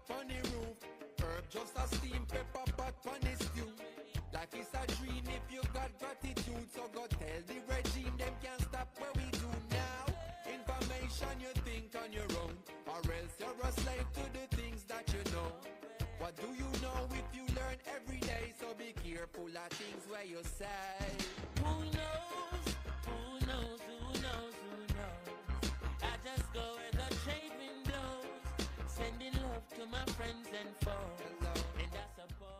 pot on the roof. Herb just a steam pepper pot on the stew. Like it's a dream if you got gratitude. So go tell the regime them can't stop what we do now. Information you think on your own, or else you're a slave to the things that you know. What do you know if you learn every day? So be careful of things where you say. Who knows? Who knows? Who knows? Who knows? I just go where the trading blows, sending love to my friends and foes. Hello. And I suppose.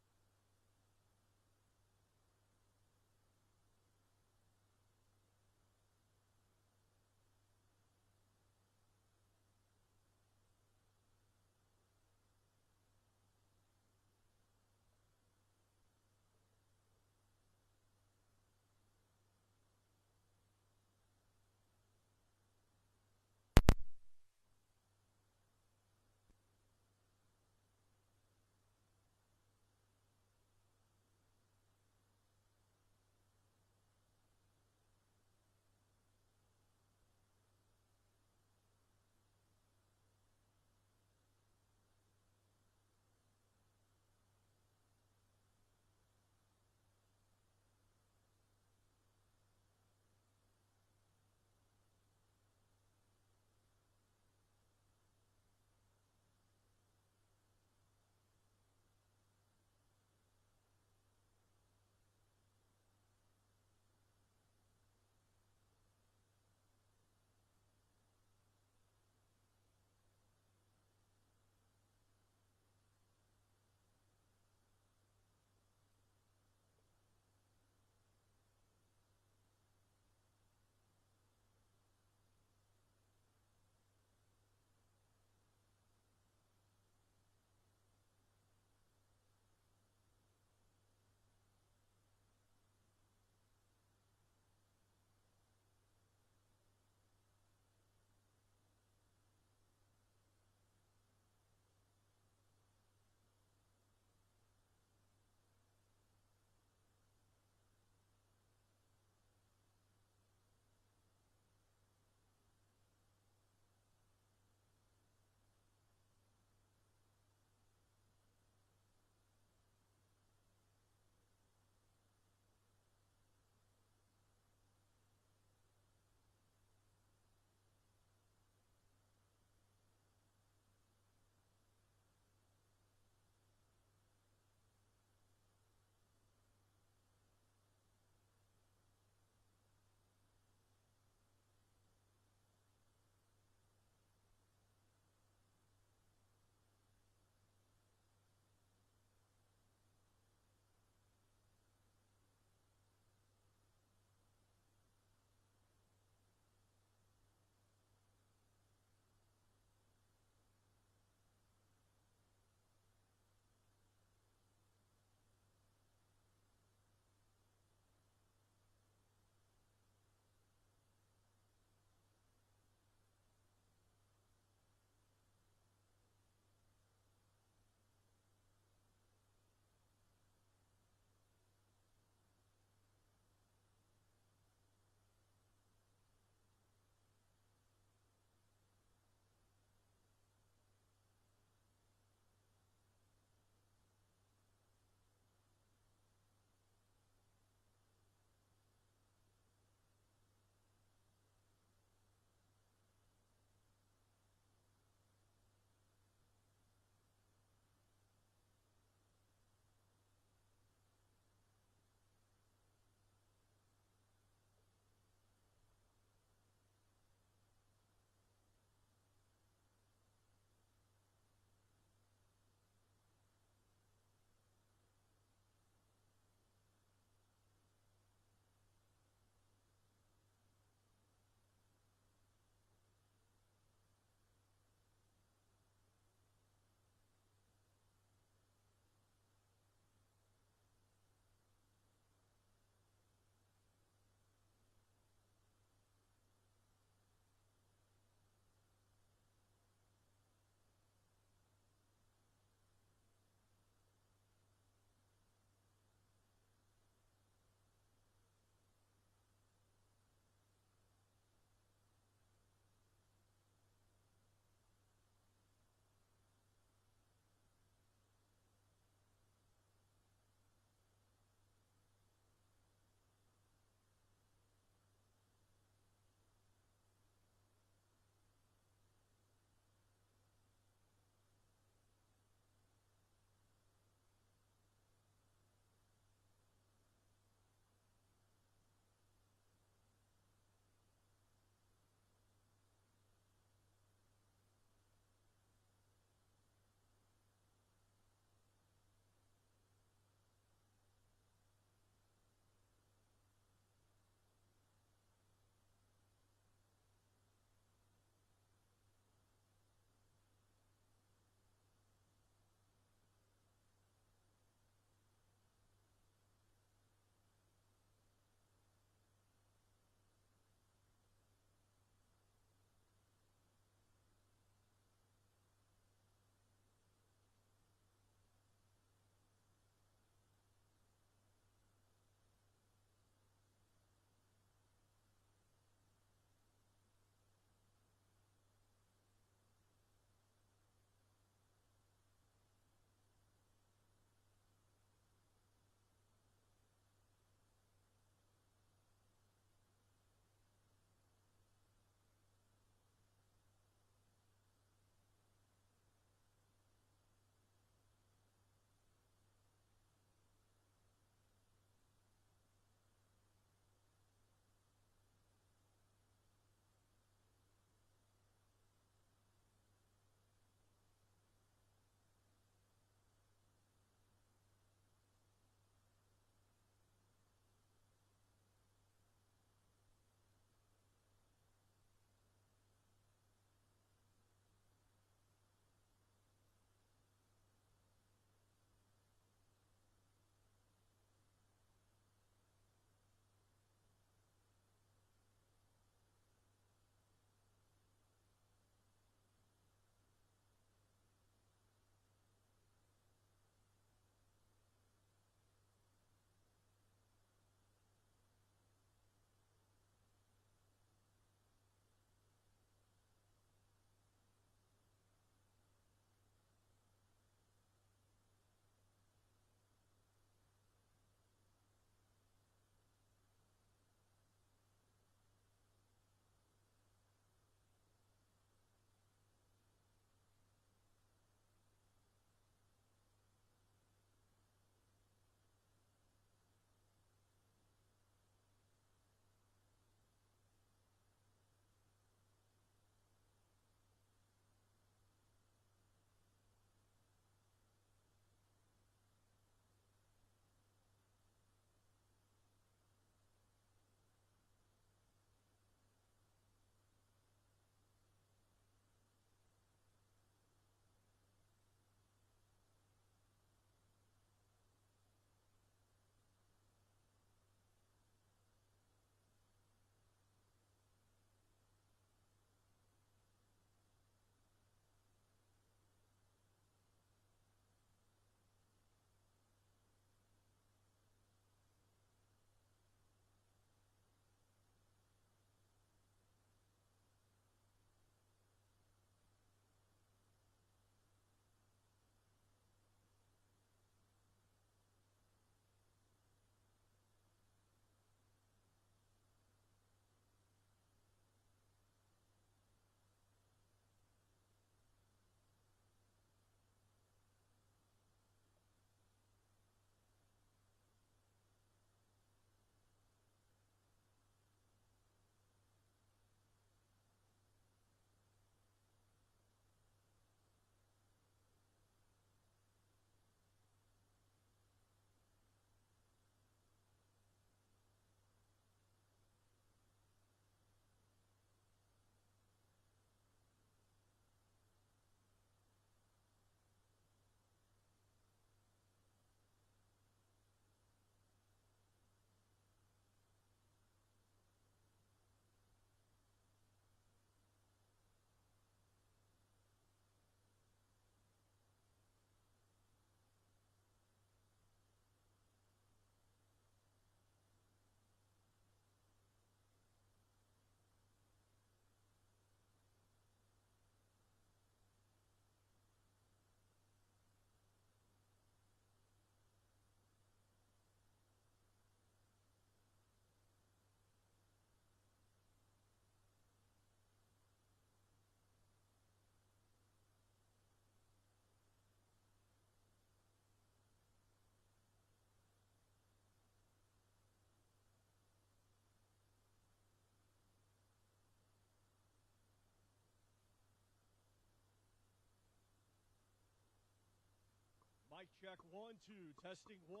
Mic check 1, 2. Testing 1,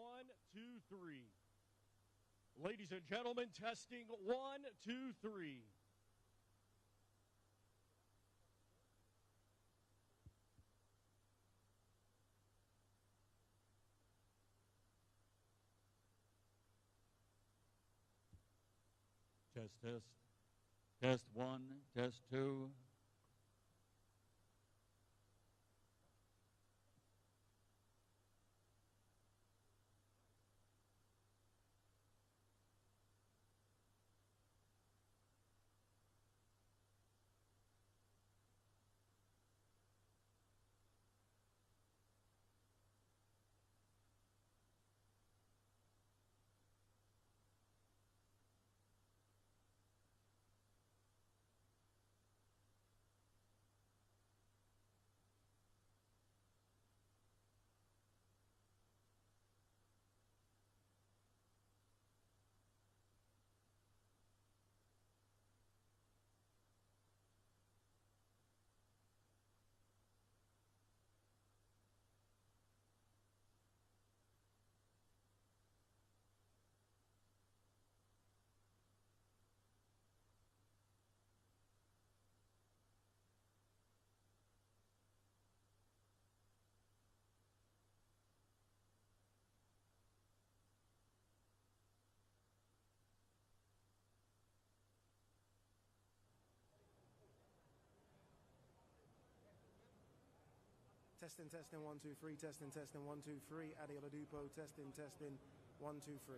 2, 3. Ladies and gentlemen, testing 1, 2, 3. Test, test. Test 1, test 2. Testing, testing, 1, 2, 3. Testing, testing, 1, 2, 3. Daniel Dubois, testing, testing, 1, 2, 3.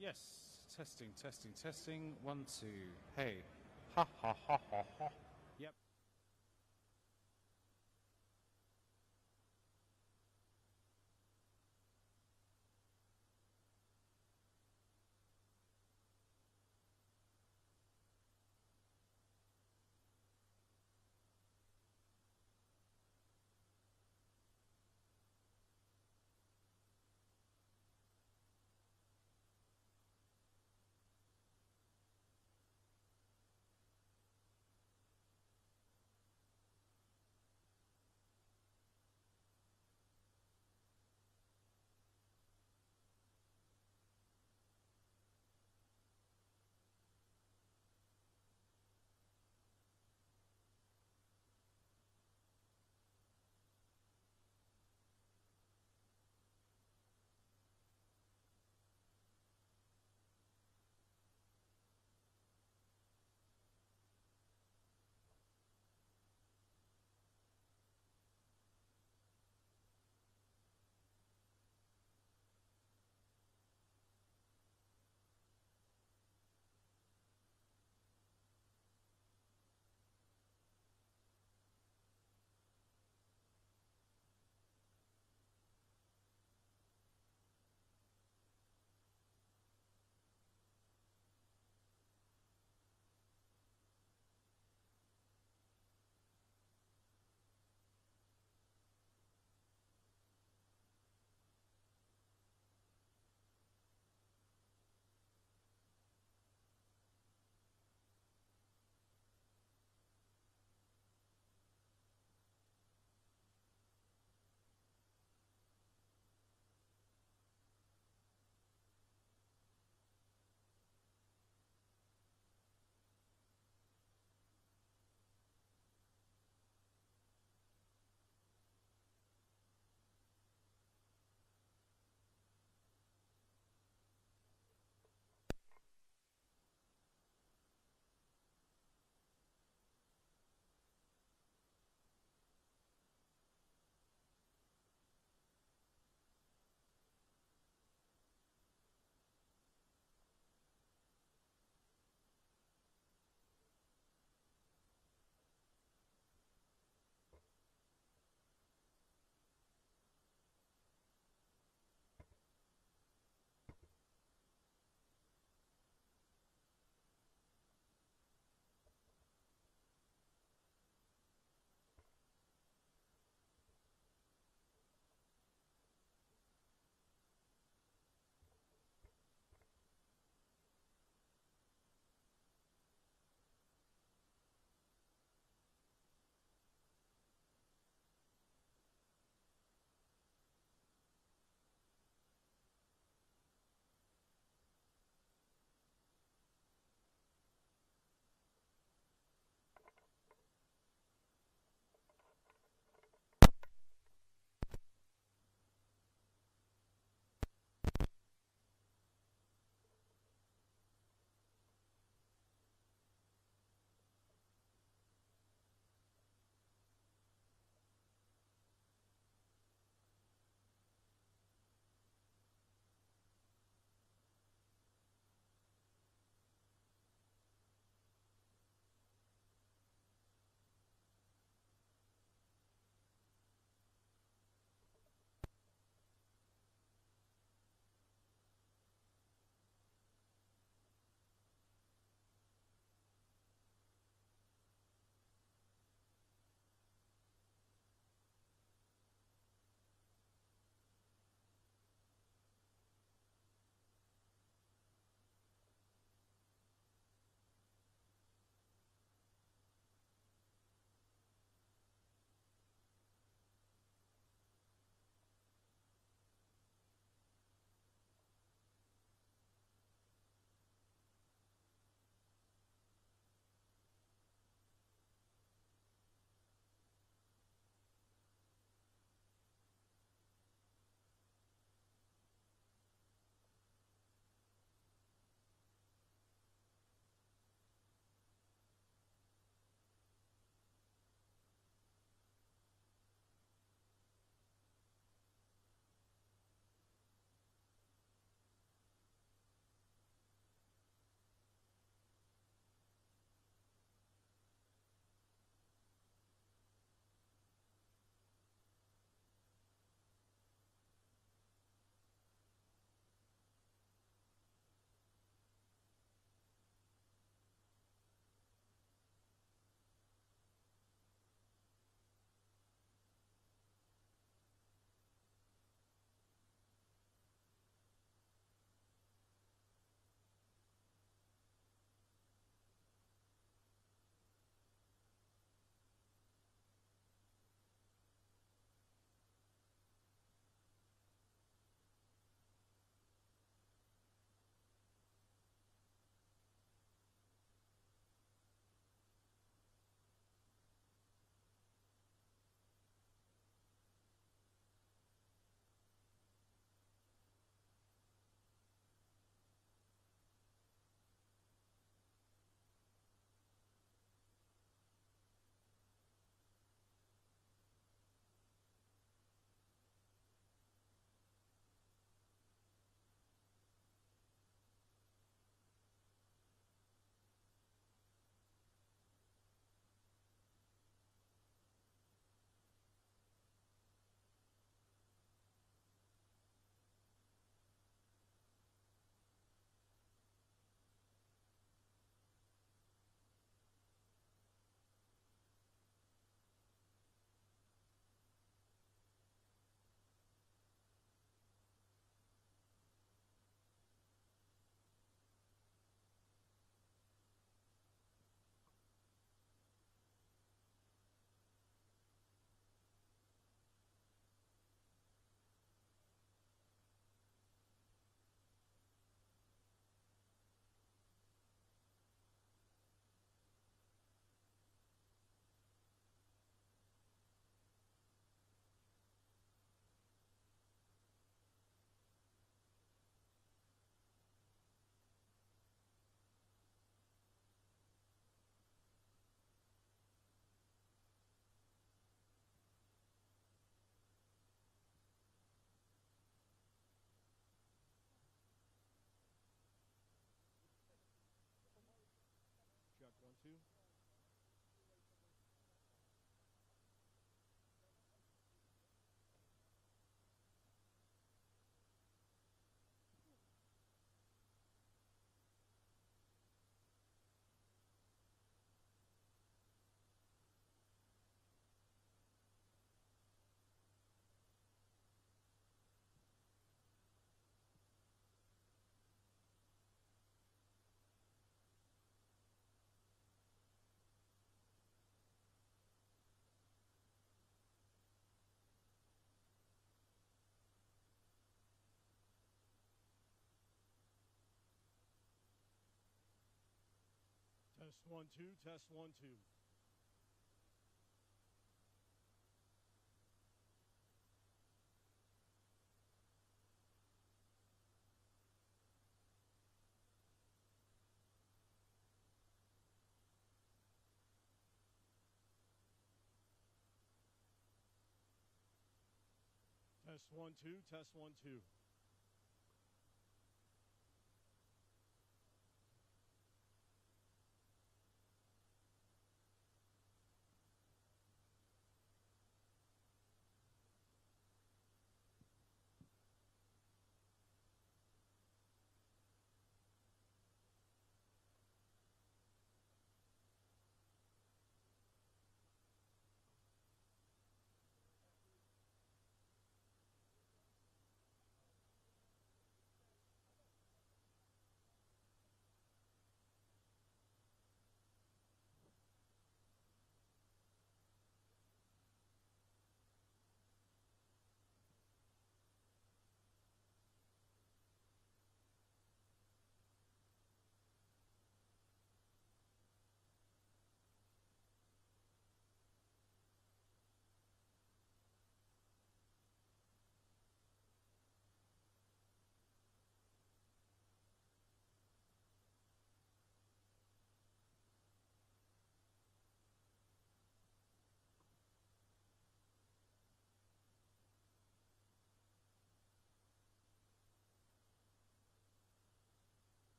Yes. Testing, testing, testing. 1, 2. Hey. Ha ha ha ha ha. Yep. 2. Test 1 2, test 1 2. Test 1 2, test 1 2.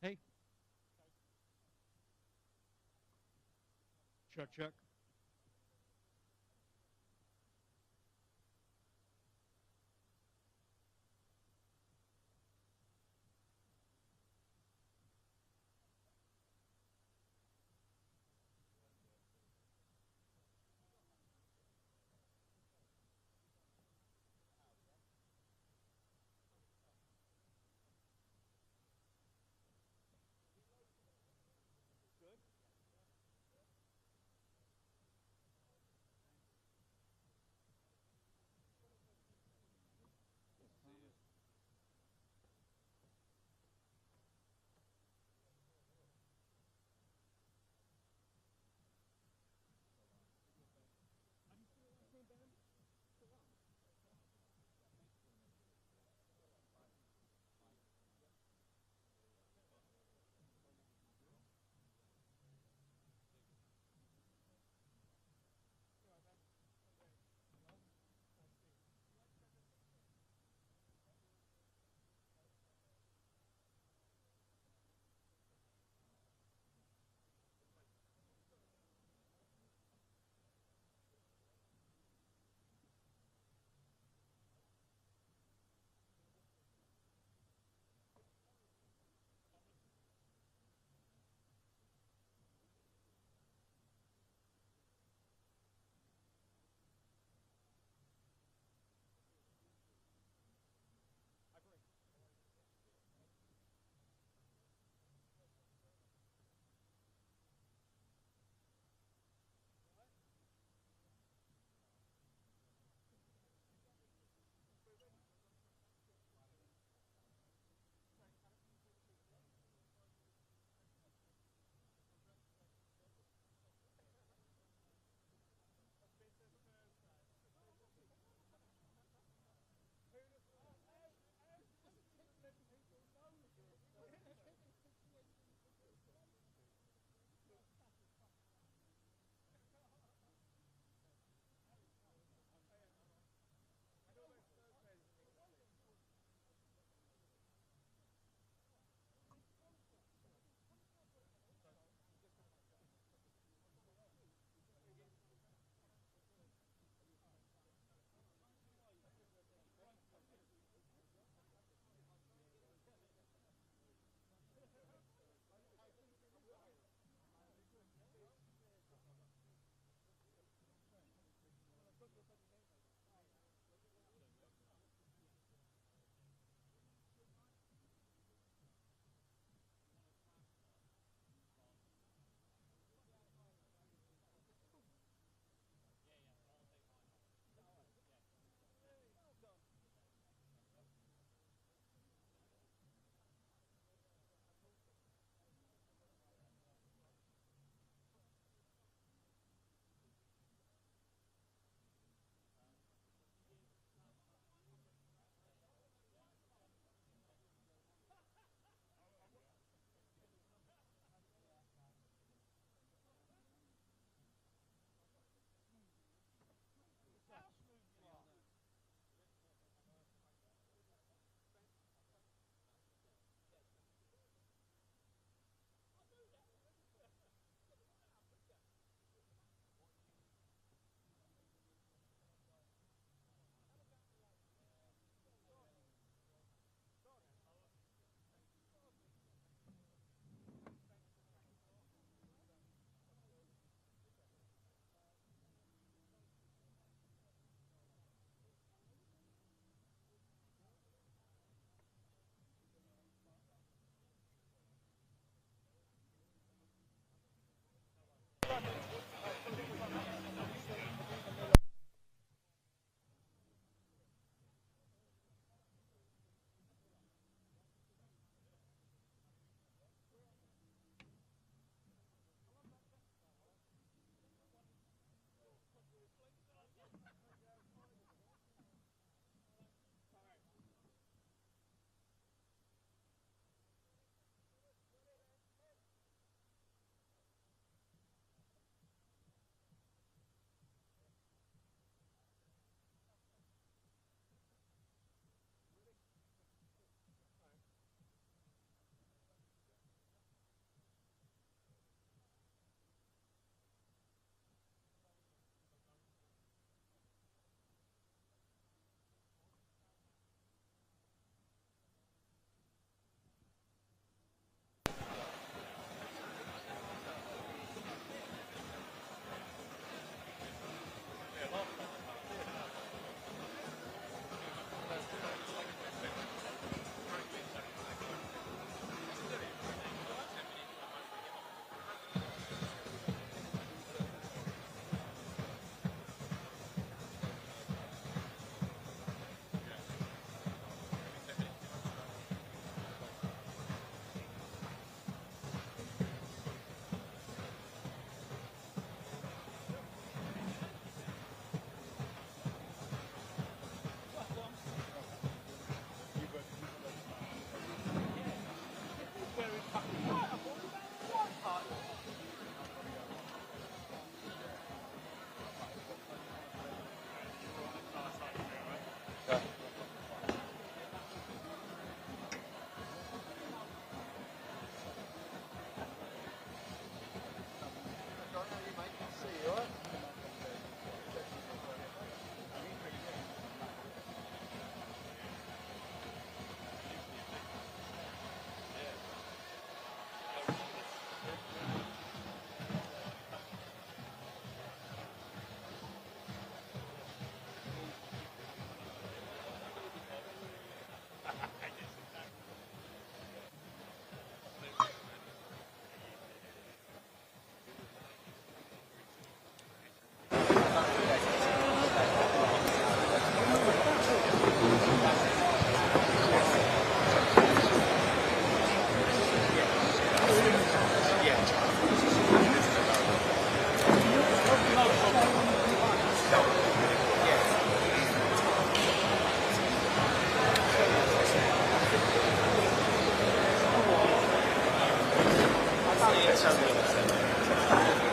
Hey. Check, check.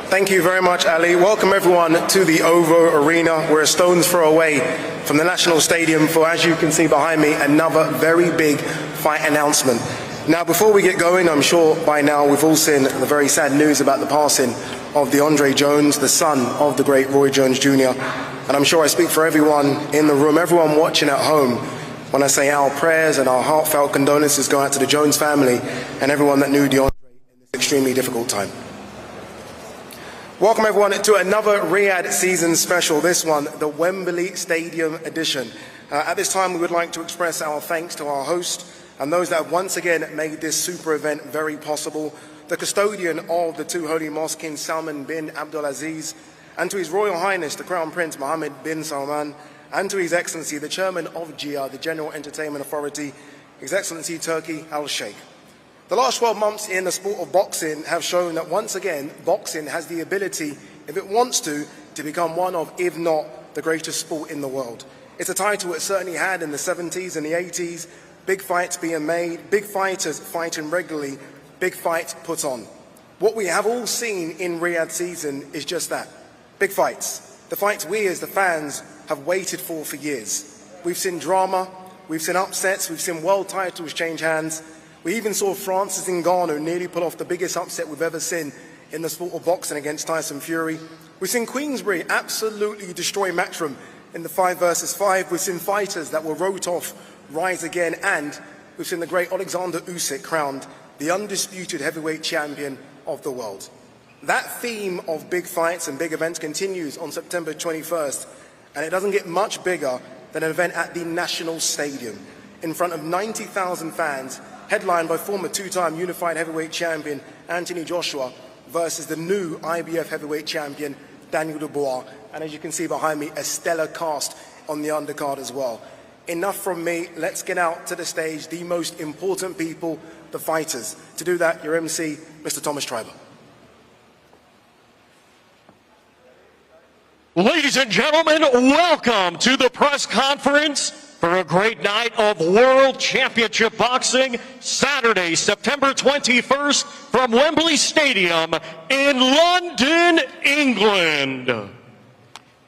Thank you very much, Ali. Welcome everyone to the OVO Arena. We're a stone's throw away from the National Stadium for, as you can see behind me, another very big fight announcement. Now, before we get going, I'm sure by now we've all seen the very sad news about the passing of DeAndre Jones, the son of the great Roy Jones Jr. And I'm sure I speak for everyone in the room, everyone watching at home, when I say our prayers and our heartfelt condolences go out to the Jones family and everyone that knew DeAndre in this extremely difficult time. Welcome everyone to another Riyadh season special, this one, the Wembley Stadium edition. At this time we would like to express our thanks to our host and those that have once again made this super event very possible, the custodian of the two holy mosques, King Salman bin Abdulaziz, and to His Royal Highness the Crown Prince Mohammed bin Salman, and to His Excellency the Chairman of GIA, the General Entertainment Authority, His Excellency Turki Al-Sheikh. The last 12 months in the sport of boxing have shown that once again, boxing has the ability, if it wants to become one of, if not, the greatest sport in the world. It's a title it certainly had in the 70s and the 80s, big fights being made, big fighters fighting regularly, big fights put on. What we have all seen in Riyadh season is just that, big fights. The fights we as the fans have waited for years. We've seen drama, we've seen upsets, we've seen world titles change hands. We even saw Francis Ngannou nearly pull off the biggest upset we've ever seen in the sport of boxing against Tyson Fury. We've seen Queensberry absolutely destroy Matchroom in the 5 versus 5. We've seen fighters that were wrote off rise again, and we've seen the great Alexander Usyk crowned the undisputed heavyweight champion of the world. That theme of big fights and big events continues on September 21st, and it doesn't get much bigger than an event at the National Stadium in front of 90,000 fans, headlined by former two-time unified heavyweight champion Anthony Joshua versus the new IBF heavyweight champion Daniel Dubois. And as you can see behind me, a stellar cast on the undercard as well. Enough from me, let's get out to the stage, the most important people, the fighters. To do that, your MC, Mr. Thomas Schreiber. Ladies and gentlemen, welcome to the press conference for a great night of World Championship Boxing, Saturday, September 21st, from Wembley Stadium in London, England.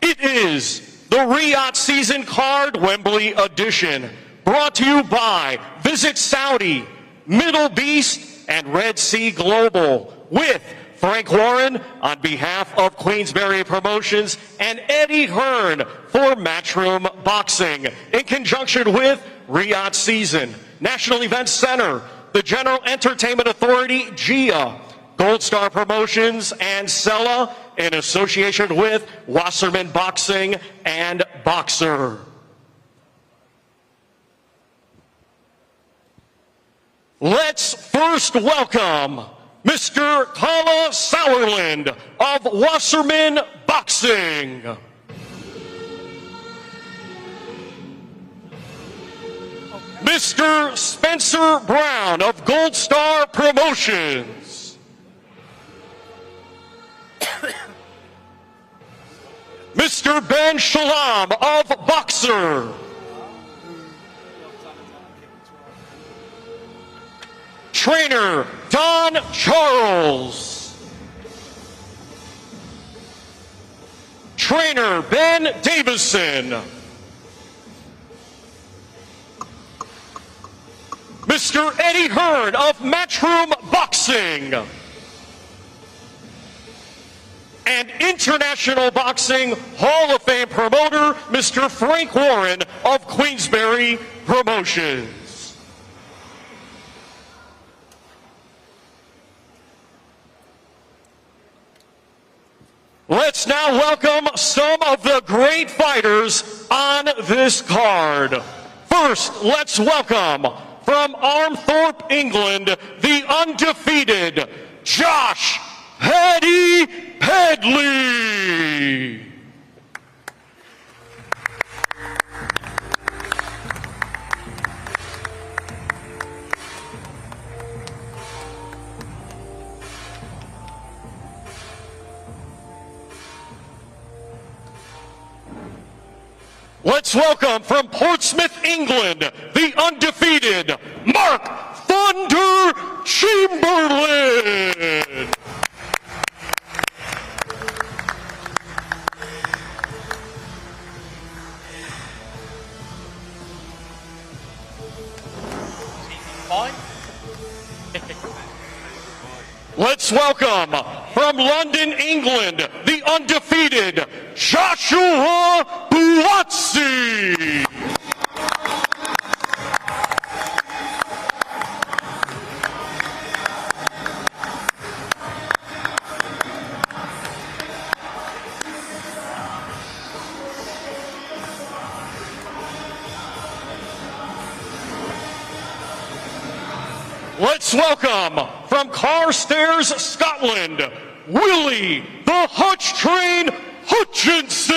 It is the Riyadh Season Card Wembley Edition, brought to you by Visit Saudi, Middle Beast, and Red Sea Global, with Frank Warren on behalf of Queensberry Promotions and Eddie Hearn for Matchroom Boxing, in conjunction with Riyadh Season, National Events Center, the General Entertainment Authority, GIA, Gold Star Promotions, and Sella, in association with Wasserman Boxing and Boxer. Let's first welcome Mr. Kala Sauerland of Wasserman Boxing. Mr. Spencer Brown of Gold Star Promotions. Mr. Ben Shalom of Boxer. Trainer Don Charles. Trainer Ben Davison. Mr. Eddie Hearn of Matchroom Boxing. And International Boxing Hall of Fame promoter, Mr. Frank Warren of Queensberry Promotions. Let's now welcome some of the great fighters on this card. First, let's welcome from Armthorpe, England, the undefeated Josh Paddy Pedley. Let's welcome from Portsmouth, England, the undefeated Mark Thunder Chamberlain. fine. Let's welcome from London, England, the undefeated Joshua Buatsi. Let's welcome from Carstairs, Scotland, Willie the Hutch Train Hutchinson.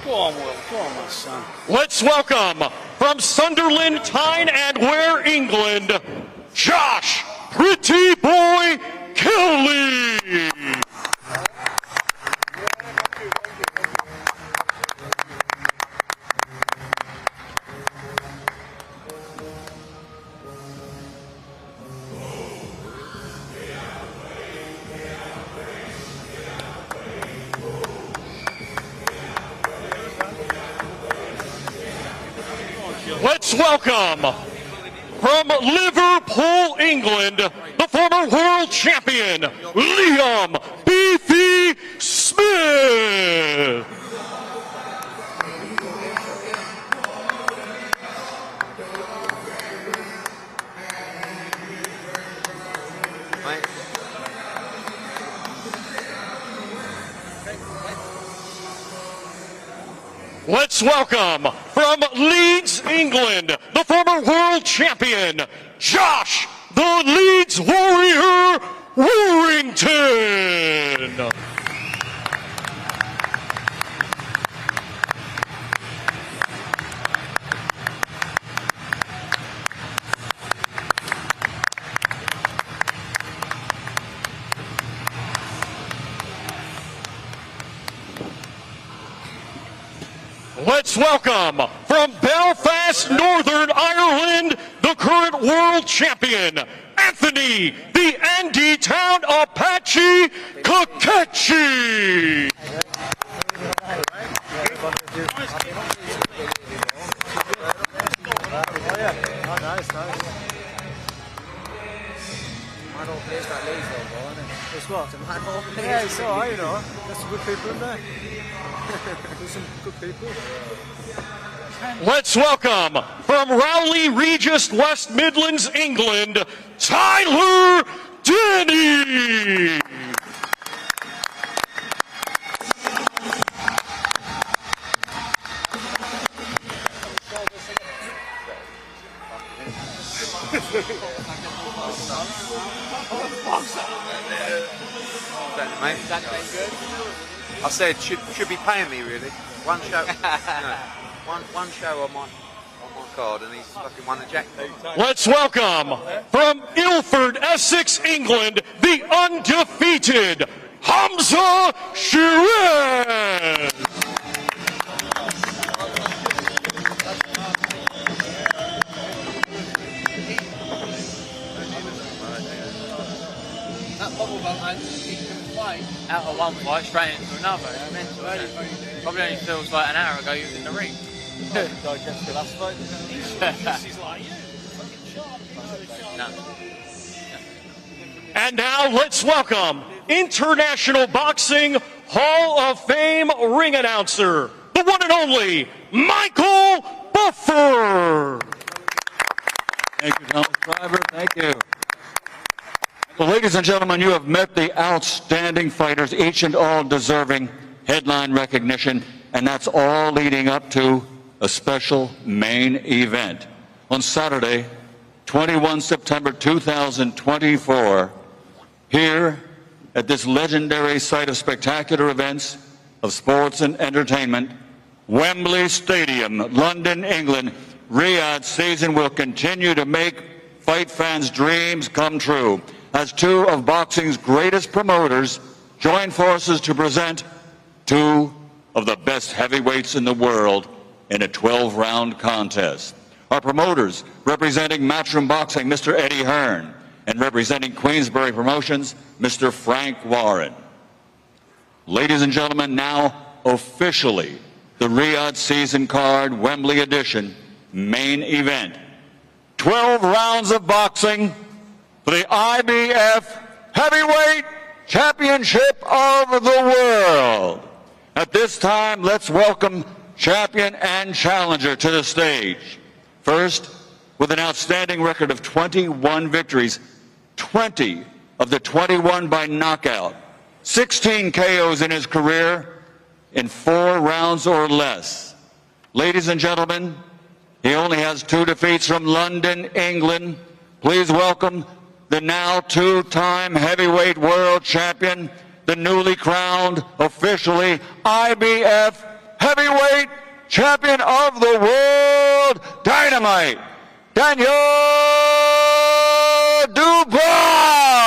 Go on, Will. Go on, my son. Let's welcome from Sunderland, Tyne and Ware, England, Josh Pretty Boy Kelly. Let's welcome from Liverpool, England, the former world champion, Liam Beefy Smith. Let's welcome from Leeds, England, the former world champion, Josh the Leeds Warrior Warrington. Let's welcome from Belfast, Northern Ireland, the current world champion, Anthony the Andy Town Apache Kakechi. It's what? Yeah, it's alright, you know. There's some good people in there. There's some good people. Let's welcome from Rowley Regis, West Midlands, England, Tyler Denny. Mate, is that good? I said should be paying me really. One show, one show on my card, and he's fucking won a jackpot. Let's welcome from Ilford, Essex, England, the undefeated Hamza Shiraz. That bubble bump, man, he can fight out of one fight straight into another. Mental, probably only feels like an hour ago you was in the ring. Digest the last fight. He's like, yeah, fucking sharp. No. And now let's welcome International Boxing Hall of Fame ring announcer, the one and only Michael Buffer. Thank you, Thomas Driver. Thank you. Well, ladies and gentlemen, you have met the outstanding fighters, each and all deserving headline recognition, and that's all leading up to a special main event. On Saturday, 21 September 2024, here at this legendary site of spectacular events, of sports and entertainment, Wembley Stadium, London, England, Riyadh season will continue to make fight fans' dreams come true, as two of boxing's greatest promoters join forces to present two of the best heavyweights in the world in a 12-round contest. Our promoters, representing Matchroom Boxing, Mr. Eddie Hearn, and representing Queensberry Promotions, Mr. Frank Warren. Ladies and gentlemen, now officially the Riyadh Season Card Wembley Edition main event. 12 rounds of boxing for the IBF Heavyweight Championship of the World. At this time, let's welcome champion and challenger to the stage. First, with an outstanding record of 21 victories, 20 of the 21 by knockout, 16 KOs in his career in 4 rounds or less. Ladies and gentlemen, he only has 2 defeats from London, England. Please welcome the now 2-time heavyweight world champion, the newly crowned, officially IBF Heavyweight Champion of the World, Dynamite, Daniel Dubois!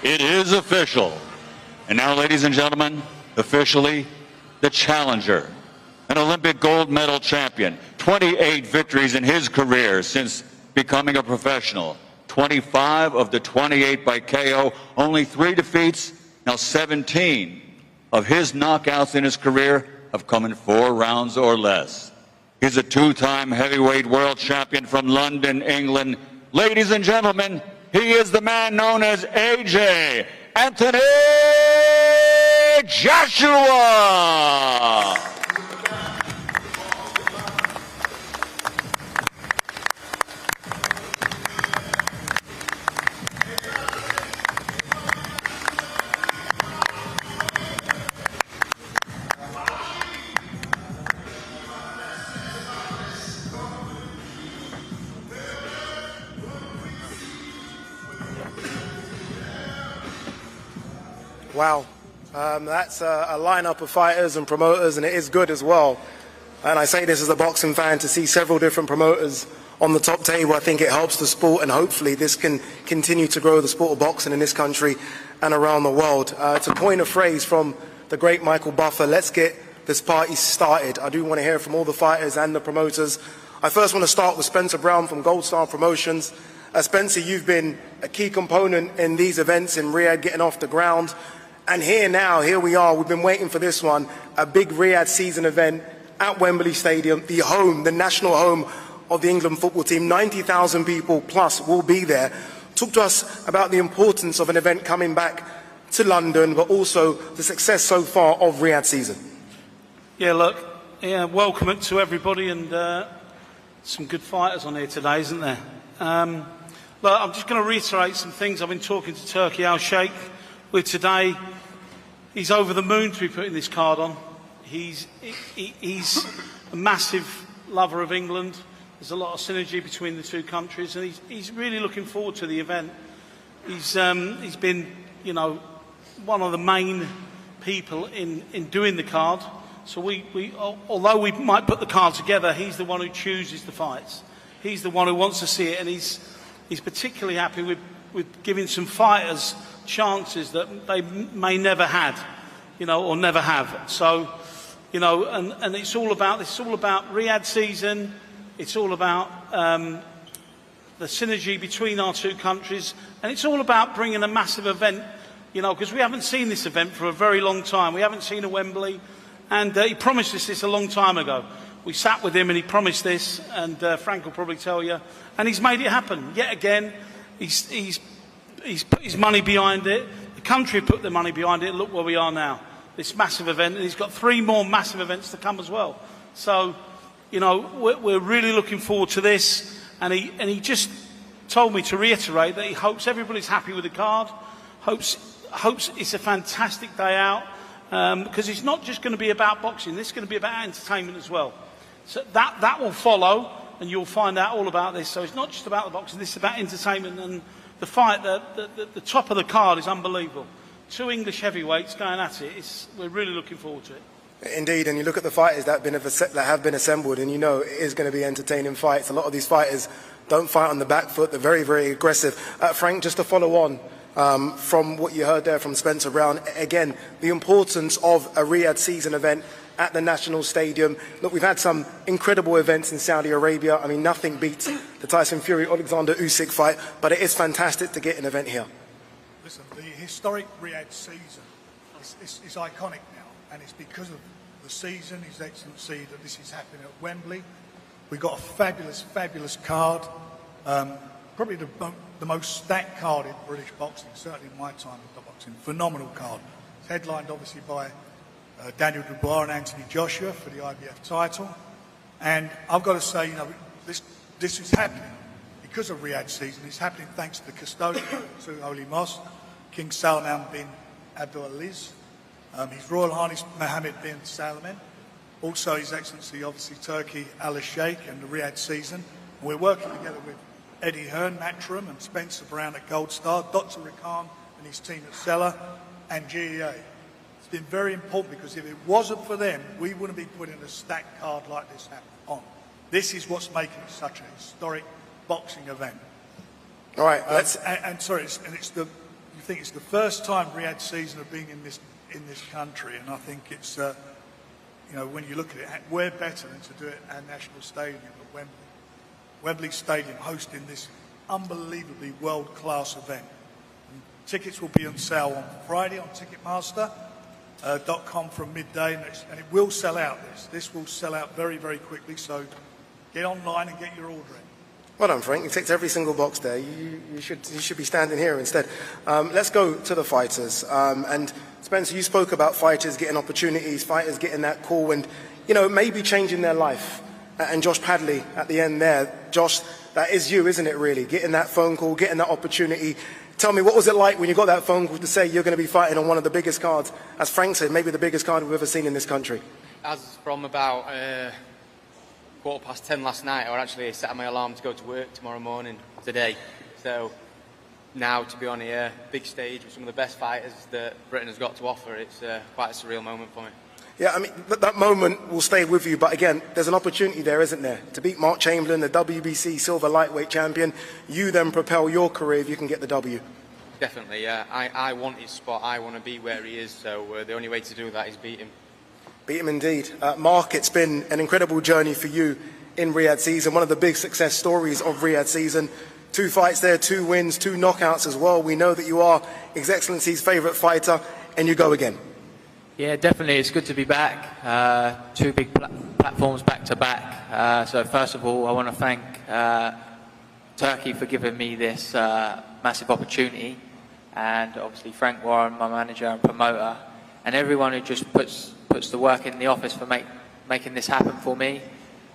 It is official. And now, ladies and gentlemen, officially, the challenger, an Olympic gold medal champion, 28 victories in his career since becoming a professional, 25 of the 28 by KO, only 3 defeats. Now 17 of his knockouts in his career have come in 4 rounds or less. He's a 2-time heavyweight world champion from London, England. Ladies and gentlemen, he is the man known as AJ, Anthony Joshua! Wow, that's a lineup of fighters and promoters, and it is good as well. And I say this as a boxing fan, to see several different promoters on the top table, I think it helps the sport, and hopefully this can continue to grow the sport of boxing in this country and around the world. To coin a phrase from the great Michael Buffer, let's get this party started. I do want to hear from all the fighters and the promoters. I first want to start with Spencer Brown from Gold Star Promotions. Spencer, you've been a key component in these events in Riyadh, getting off the ground. And here we are, we've been waiting for this one, a big Riyadh season event at Wembley Stadium, the home, the national home of the England football team. 90,000 people plus will be there. Talk to us about the importance of an event coming back to London, but also the success so far of Riyadh season. Yeah, look, welcome to everybody, and some good fighters on here today, isn't there? Look, I'm just going to reiterate some things I've been talking to Turki Al-Sheikh with today. He's over the moon to be putting this card on. He's a massive lover of England. There's a lot of synergy between the 2 countries, and he's really looking forward to the event. He's been, you know, one of the main people in doing the card. So although we might put the card together, he's the one who chooses the fights. He's the one who wants to see it, and he's particularly happy with giving some fighters chances that they may never had, you know, or never have. So, you know, and it's all about Riyadh season. It's all about the synergy between our 2 countries, and it's all about bringing a massive event, you know, because we haven't seen this event for a very long time. We haven't seen a Wembley, and he promised us this a long time ago. We sat with him and he promised this, and Frank will probably tell you, and he's made it happen yet again. He's put his money behind it. The country put their money behind it. Look where we are now. This massive event, and he's got 3 more massive events to come as well. So, you know, we're really looking forward to this. And he just told me to reiterate that he hopes everybody's happy with the card. Hopes it's a fantastic day out, because it's not just going to be about boxing. This is going to be about entertainment as well. So that will follow. and you'll find out all about this. So it's not just about the boxing, this is about entertainment, and the fight, the top of the card is unbelievable. 2 English heavyweights going at it. We're really looking forward to it. Indeed, and you look at the fighters that have been assembled, and you know it is going to be entertaining fights. A lot of these fighters don't fight on the back foot. They're very, very aggressive. Frank, just to follow on from what you heard there from Spencer Brown, again, the importance of a Riyadh season event at the National Stadium. Look, we've had some incredible events in Saudi Arabia. I mean, nothing beats the Tyson Fury-Alexander Usyk fight, but it is fantastic to get an event here. Listen, the historic Riyadh season is iconic now, and it's because of the season, His Excellency, that this is happening at Wembley. We've got a fabulous, fabulous card. Probably the most stacked card in British boxing, certainly in my time in boxing. Phenomenal card. It's headlined obviously by Daniel Dubois and Anthony Joshua for the IBF title. And I've got to say, you know, this is happening because of Riyadh season. It's happening thanks to the custodian to Holy Mosque, King Salman bin Abdulaziz, His Royal Highness Mohammed bin Salman, also His Excellency, obviously, Turkey Al-Sheikh and the Riyadh season. We're working together with Eddie Hearn, Matchroom, and Spencer Brown at Gold Star, Dr. Rakan and his team at Cellar, and GEA. It's been very important because if it wasn't for them, we wouldn't be putting a stacked card like this on. This is what's making it such a historic boxing event. All right, you think it's the first time Riyadh season have been in this country, and I think it's you know, when you look at it, we're better than to do it at National Stadium at Wembley. Wembley Stadium hosting this unbelievably world-class event. And tickets will be on sale on Friday on Ticketmaster.com from midday, and it will sell out. This will sell out very, very quickly. So get online and get your order in. Well done, Frank. You ticked every single box there. You should be standing here instead. Let's go to the fighters. And Spencer, you spoke about fighters getting opportunities, fighters getting that call, and you know, maybe changing their life. And Josh Padley at the end there. Josh, that is you, isn't it, really? Getting that phone call, getting that opportunity. Tell me, what was it like when you got that phone call to say you're going to be fighting on one of the biggest cards, as Frank said, maybe the biggest card we've ever seen in this country? As from about 10:15 last night, I actually set my alarm to go to work tomorrow morning today. So now to be on here, big stage with some of the best fighters that Britain has got to offer, it's quite a surreal moment for me. Yeah, I mean, that moment will stay with you, but again, there's an opportunity there, isn't there? To beat Mark Chamberlain, the WBC silver lightweight champion, you then propel your career if you can get the W. Definitely, yeah. I want his spot, I want to be where he is, so the only way to do that is beat him. Beat him indeed. Mark, it's been an incredible journey for you in Riyadh season, one of the big success stories of Riyadh season. 2 fights there, 2 wins, 2 knockouts as well. We know that you are His Excellency's favourite fighter, and you go again. Yeah, definitely. It's good to be back. 2 big platforms back to back. So first of all, I want to thank Turkey for giving me this massive opportunity, and obviously Frank Warren, my manager and promoter, and everyone who just puts the work in the office for making this happen for me.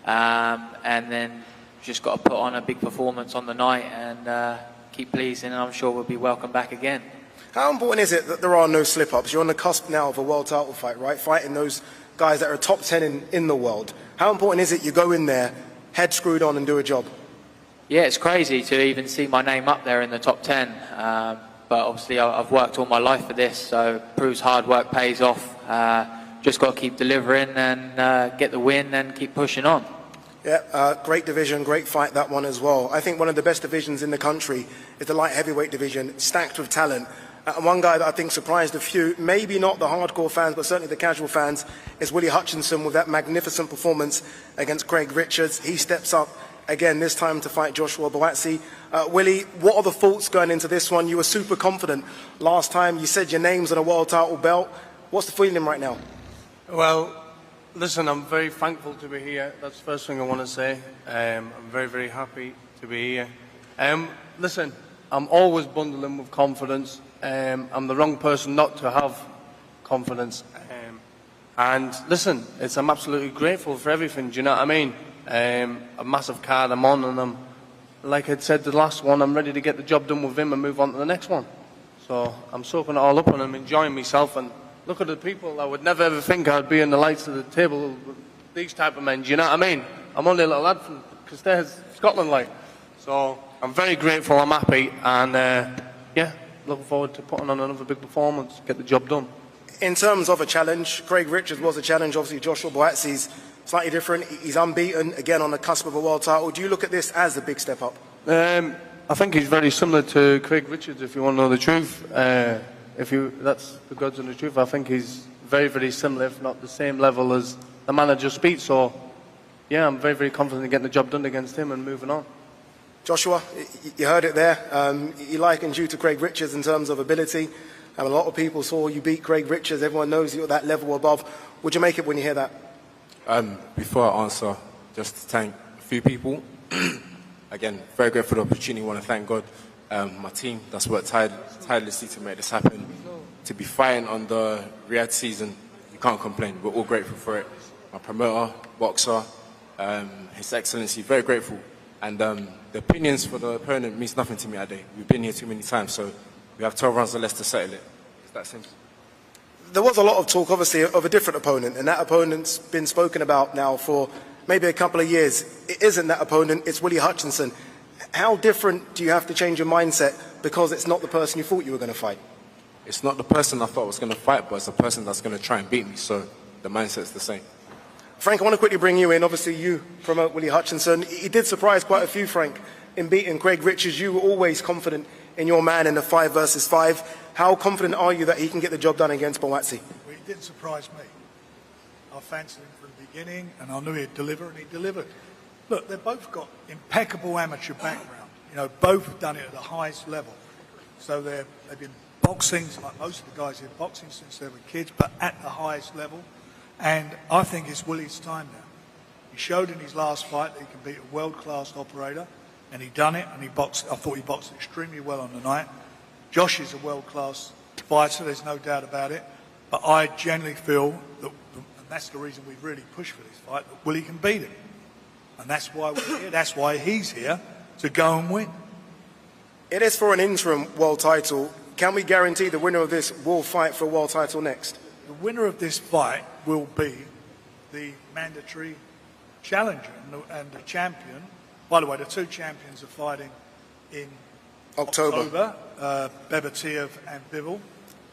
And then just got to put on a big performance on the night and keep pleasing, and I'm sure we'll be welcome back again. How important is it that there are no slip-ups? You're on the cusp now of a world title fight, right? Fighting those guys that are top 10 in the world. How important is it you go in there, head screwed on, and do a job? Yeah, it's crazy to even see my name up there in the top 10. But obviously I've worked all my life for this, so it proves hard work pays off. Just got to keep delivering and get the win and keep pushing on. Yeah, great division, great fight, that one as well. I think one of the best divisions in the country is the light heavyweight division, stacked with talent. And one guy that I think surprised a few, maybe not the hardcore fans, but certainly the casual fans, is Willie Hutchinson with that magnificent performance against Craig Richards. He steps up again this time to fight Joshua Buatsi. Willie, what are the thoughts going into this one? You were super confident last time. You said your name's on a world title belt. What's the feeling right now? Well, listen, I'm very thankful to be here. That's the first thing I want to say. I'm very, very happy to be here. Listen, I'm always bundling with confidence. I'm the wrong person not to have confidence. And listen, I'm absolutely grateful for everything, do you know what I mean? A massive card I'm on, and I'm, like I said, the last one, I'm ready to get the job done with him and move on to the next one. So I'm soaking it all up and I'm enjoying myself, and look at the people. I would never ever think I'd be in the lights of the table with these type of men, do you know what I mean? I'm only a little lad from because there's Scotland, like. So I'm very grateful, I'm happy, and yeah, looking forward to putting on another big performance, get the job done. In terms of a challenge, Craig Richards was a challenge. Obviously, Joshua Boatsi's slightly different. He's unbeaten, again on the cusp of a world title. Do you look at this as a big step up? I think he's very similar to Craig Richards, if you want to know the truth. That's the gods and the truth. I think he's very, very similar, if not the same level as the man I just beat. So, yeah, I'm very, very confident in getting the job done against him and moving on. Joshua, you heard it there. He likens you to Craig Richards in terms of ability. A lot of people saw you beat Craig Richards. Everyone knows you're that level above. Would you make it when you hear that? Before I answer, just to thank a few people. Again, very grateful for the opportunity. I want to thank God, my team that's worked tirelessly to make this happen. To be fighting on the Riyadh season, you can't complain. We're all grateful for it. My promoter, boxer, His Excellency, very grateful. And the opinions for the opponent means nothing to me today. We've been here too many times, so we have 12 rounds or less to settle it. It's that simple. There was a lot of talk, obviously, of a different opponent, and that opponent's been spoken about now for maybe a couple of years. It isn't that opponent, it's Willie Hutchinson. How different do you have to change your mindset because it's not the person you thought you were going to fight? It's not the person I thought I was going to fight, but it's the person that's going to try and beat me, so the mindset's the same. Frank, I want to quickly bring you in. Obviously, you promote Willie Hutchinson. He did surprise quite a few, Frank, in beating Craig Richards. You were always confident in your man in the 5 versus 5. How confident are you that he can get the job done against Boatsi? Well, he didn't surprise me. I fancied him from the beginning, and I knew he'd deliver, and he delivered. Look, they've both got impeccable amateur background. You know, both have done it at the highest level. So they've been boxing, like most of the guys in boxing since they were kids, but at the highest level. And I think it's Willie's time now. He showed in his last fight that he can beat a world-class operator, and he done it, and he boxed. I thought he boxed extremely well on the night. Josh is a world-class fighter, there's no doubt about it. But I genuinely feel that, and that's the reason we've really pushed for this fight, that Willie can beat him. And that's why we're here. That's why he's here, to go and win. It is for an interim world title. Can we guarantee the winner of this will fight for a world title next? The winner of this fight will be the mandatory challenger and the champion. By the way, the two champions are fighting in October, Bebatiev and Bivol,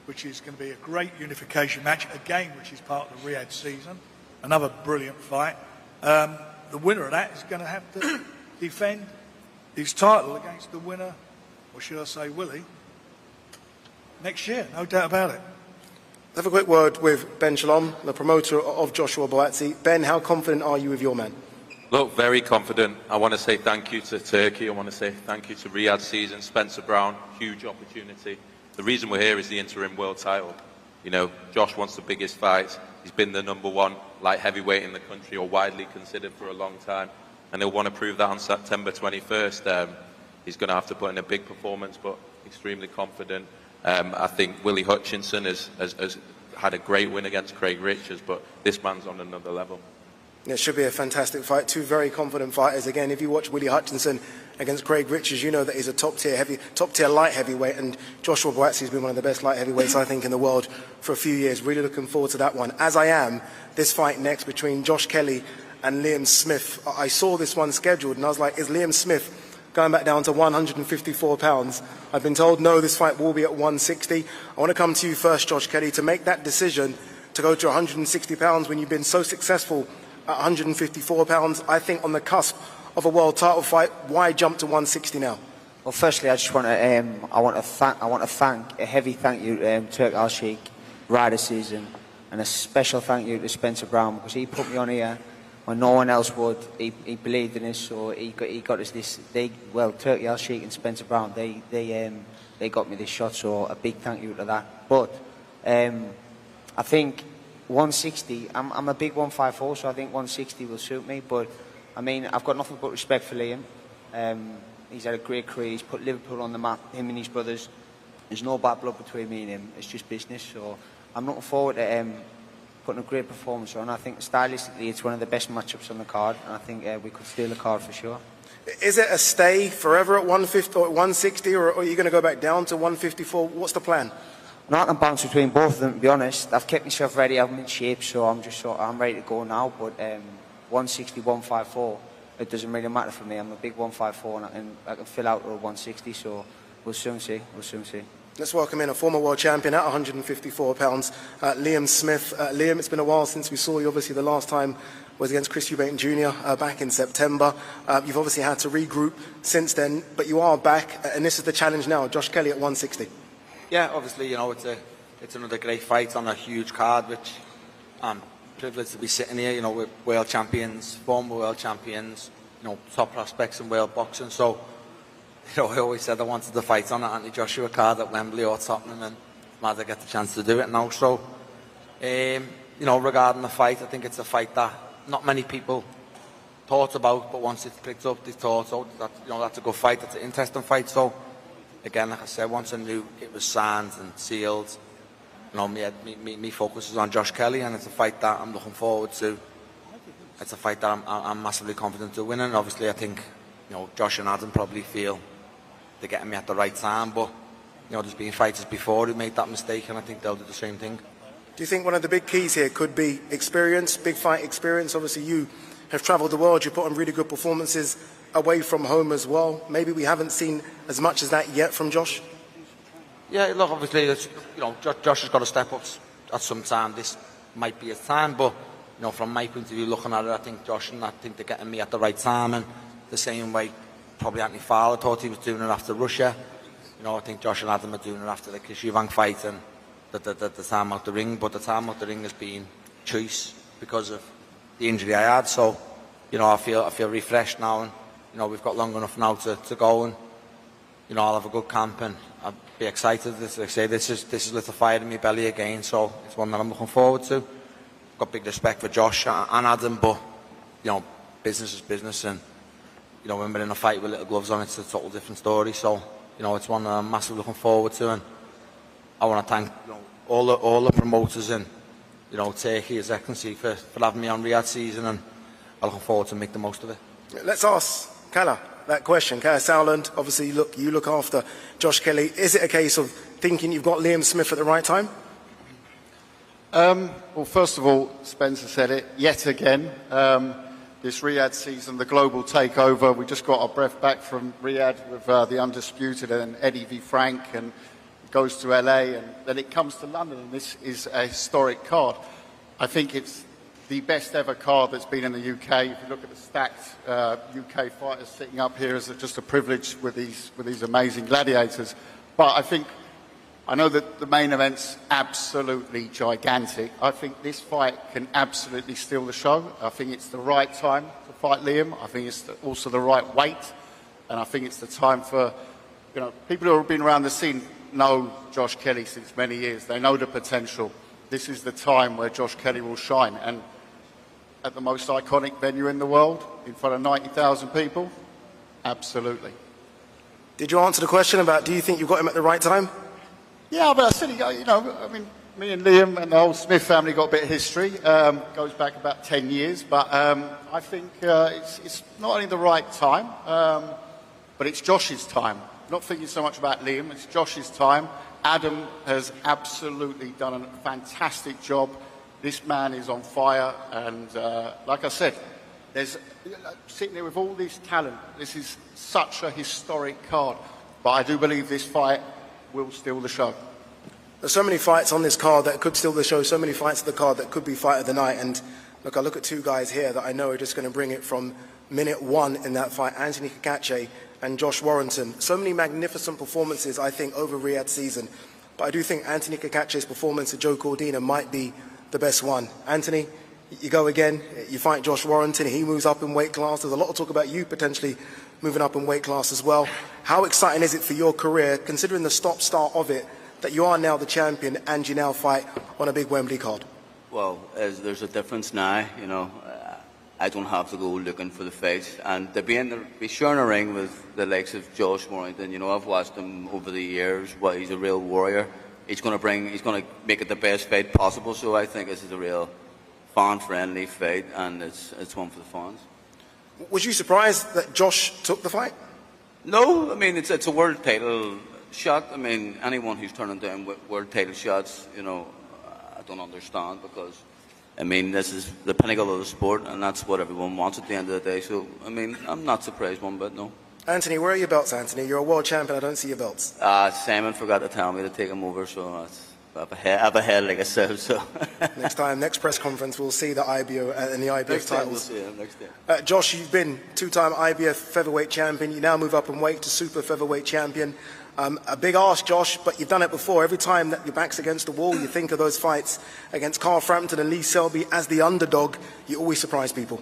which is going to be a great unification match, again, which is part of the Riyadh season. Another brilliant fight. The winner of that is going to have to defend his title against the winner, or should I say Willie, next year, no doubt about it. Let's have a quick word with Ben Shalom, the promoter of Joshua Boatsi. Ben, how confident are you with your man? Look, very confident. I want to say thank you to Turkey. I want to say thank you to Riyadh season, Spencer Brown, huge opportunity. The reason we're here is the interim world title. You know, Josh wants the biggest fights. He's been the #1 light heavyweight in the country, or widely considered for a long time. And he'll want to prove that on September 21st. He's going to have to put in a big performance, but extremely confident. I think Willie Hutchinson has had a great win against Craig Richards, but this man's on another level. It should be a fantastic fight. Two very confident fighters. Again, if you watch Willie Hutchinson against Craig Richards, you know that he's a top tier light heavyweight, and Joshua Boatsi has been one of the best light heavyweights, I think, in the world for a few years. Really looking forward to that one, as I am this fight next between Josh Kelly and Liam Smith. I saw this one scheduled, and I was like, is Liam Smith going back down to 154 pounds? I've been told, no, this fight will be at 160. I want to come to you first, Josh Kelly, to make that decision to go to 160 pounds when you've been so successful at 154 pounds. I think on the cusp of a world title fight, why jump to 160 now? Well, firstly, I just want to thank a heavy thank you to Turk Al Sheikh, Rider Season, and a special thank you to Spencer Brown, because he put me on here when no one else would. He believed in us, so he got us this. Turk Al Sheikh and Spencer Brown, they got me this shot, so a big thank you to that. But I think 160, I'm a big 154, so I think 160 will suit me. But I mean, I've got nothing but respect for Liam. He's had a great career. He's put Liverpool on the map, him and his brothers. There's no bad blood between me and him. It's just business. So I'm looking forward to putting a great performance on. I think stylistically it's one of the best matchups on the card, and I think we could steal the card for sure. Is it a stay forever at 150 or 160, or are you going to go back down to 154? What's the plan? I can bounce between both of them, to be honest. I've kept myself ready, I'm in shape, so I'm ready to go now. But 160, 154, it doesn't really matter for me. I'm a big 154 and I can fill out to a 160, so we'll soon see. Let's welcome in a former world champion at 154 pounds, Liam Smith. Liam, it's been a while since we saw you. Obviously, the last time was against Chris Eubank Jr. Back in September. You've obviously had to regroup since then, but you are back, and this is the challenge now, Josh Kelly at 160. Yeah, obviously, you know, it's another great fight on a huge card, which I'm privileged to be sitting here, you know, with world champions, former world champions, you know, top prospects in world boxing. So, you know, I always said I wanted to fight on an Anthony Joshua card at Wembley or Tottenham, and I'm glad I get the chance to do it now. So, you know, regarding the fight, I think it's a fight that not many people thought about, but once it's picked up, they thought, oh, that, you know, that's a good fight, that's an interesting fight. So, again, like I said, once I knew it was signed and sealed, you know, me focus is on Josh Kelly, and it's a fight that I'm looking forward to. It's a fight that I'm massively confident to win, and obviously I think, you know, Josh and Adam probably feel they're getting me at the right time, but, you know, there's been fighters before who made that mistake, and I think they'll do the same thing. Do you think one of the big keys here could be experience, big fight experience? Obviously, you have travelled the world, you put on really good performances away from home as well. Maybe we haven't seen as much as that yet from Josh? Yeah, look, obviously, you know, Josh has got to step up at some time. This might be his time, but, you know, from my point of view, looking at it, I think Josh and I think they're getting me at the right time, and the same way probably Anthony Fowler thought he was doing it after Russia. You know, I think Josh and Adam are doing it after the Chris Eubank fight and the time out the ring, but the time out the ring has been choice because of the injury I had. So, you know, I feel refreshed now, and, you know, we've got long enough now to go, and, you know, I'll have a good camp, and I'll be excited. As I say, this is lit a fire in my belly again, so it's one that I'm looking forward to. I've got big respect for Josh and Adam, but, you know, business is business, and, you know, when we're in a fight with little gloves on, it's a total different story. So, you know, it's one that I'm massively looking forward to, and I want to thank, you know, all the promoters and, you know, Turkey, His Excellency, for having me on Riyadh season, and I'm looking forward to make the most of it. Let's ask Kala that question. Kala Sowland, obviously, you look after Josh Kelly. Is it a case of thinking you've got Liam Smith at the right time? Well, first of all, Spencer said it yet again. This Riyadh season, the global takeover, we just got our breath back from Riyadh with the Undisputed and Eddie v. Frank, and it goes to LA, and then it comes to London, and this is a historic card. I think it's the best ever card that's been in the UK. If you look at the stacked UK fighters sitting up here, it's just a privilege with these amazing gladiators. But I know that the main event's absolutely gigantic. I think this fight can absolutely steal the show. I think it's the right time to fight Liam. I think it's also the right weight. And I think it's the time for, you know, people who have been around the scene know Josh Kelly since many years. They know the potential. This is the time where Josh Kelly will shine. And at the most iconic venue in the world, in front of 90,000 people, absolutely. Did you answer the question about, do you think you've got him at the right time? Yeah, but I said, you know, I mean, me and Liam and the whole Smith family got a bit of history. Goes back about 10 years, but I think it's not only the right time, but it's Josh's time. Not thinking so much about Liam, it's Josh's time. Adam has absolutely done a fantastic job. This man is on fire, and like I said, there's sitting there with all this talent. This is such a historic card, but I do believe this fight will steal the show. There's so many fights on this card that could steal the show, so many fights on the card that could be fight of the night, and look, I look at two guys here that I know are just going to bring it from minute one in that fight, Anthony Kakache and Josh Warrington. So many magnificent performances, I think, over Riyadh season, but I do think Anthony Kakache's performance at Joe Cordina might be the best one. Anthony, you go again, you fight Josh Warrington, he moves up in weight class. There's a lot of talk about you potentially moving up in weight class as well. How exciting is it for your career, considering the stop-start of it, that you are now the champion and you now fight on a big Wembley card? Well, there's a difference now, you know. I don't have to go looking for the fight, and to be sharing a ring with the likes of Josh Warrington, you know, I've watched him over the years. Well, he's a real warrior. He's going to make it the best fight possible. So I think this is a real fan-friendly fight, and it's one for the fans. Was you surprised that Josh took the fight? No, I mean, it's a world title shot. I mean, anyone who's turning down world title shots, you know, I don't understand, because I mean, this is the pinnacle of the sport, and that's what everyone wants at the end of the day. So, I mean, I'm not surprised one bit, no. Anthony, where are your belts, Anthony? You're a world champion. I don't see your belts. Simon forgot to tell me to take them over, so I have a head like I said. So next press conference, we'll see the IBO and the IBF next time titles. we'll see him next day. Josh, you've been two-time IBF featherweight champion. You now move up in weight to super featherweight champion. A big ask, Josh, but you've done it before. Every time that your back's against the wall, you think of those fights against Carl Frampton and Lee Selby as the underdog. You always surprise people.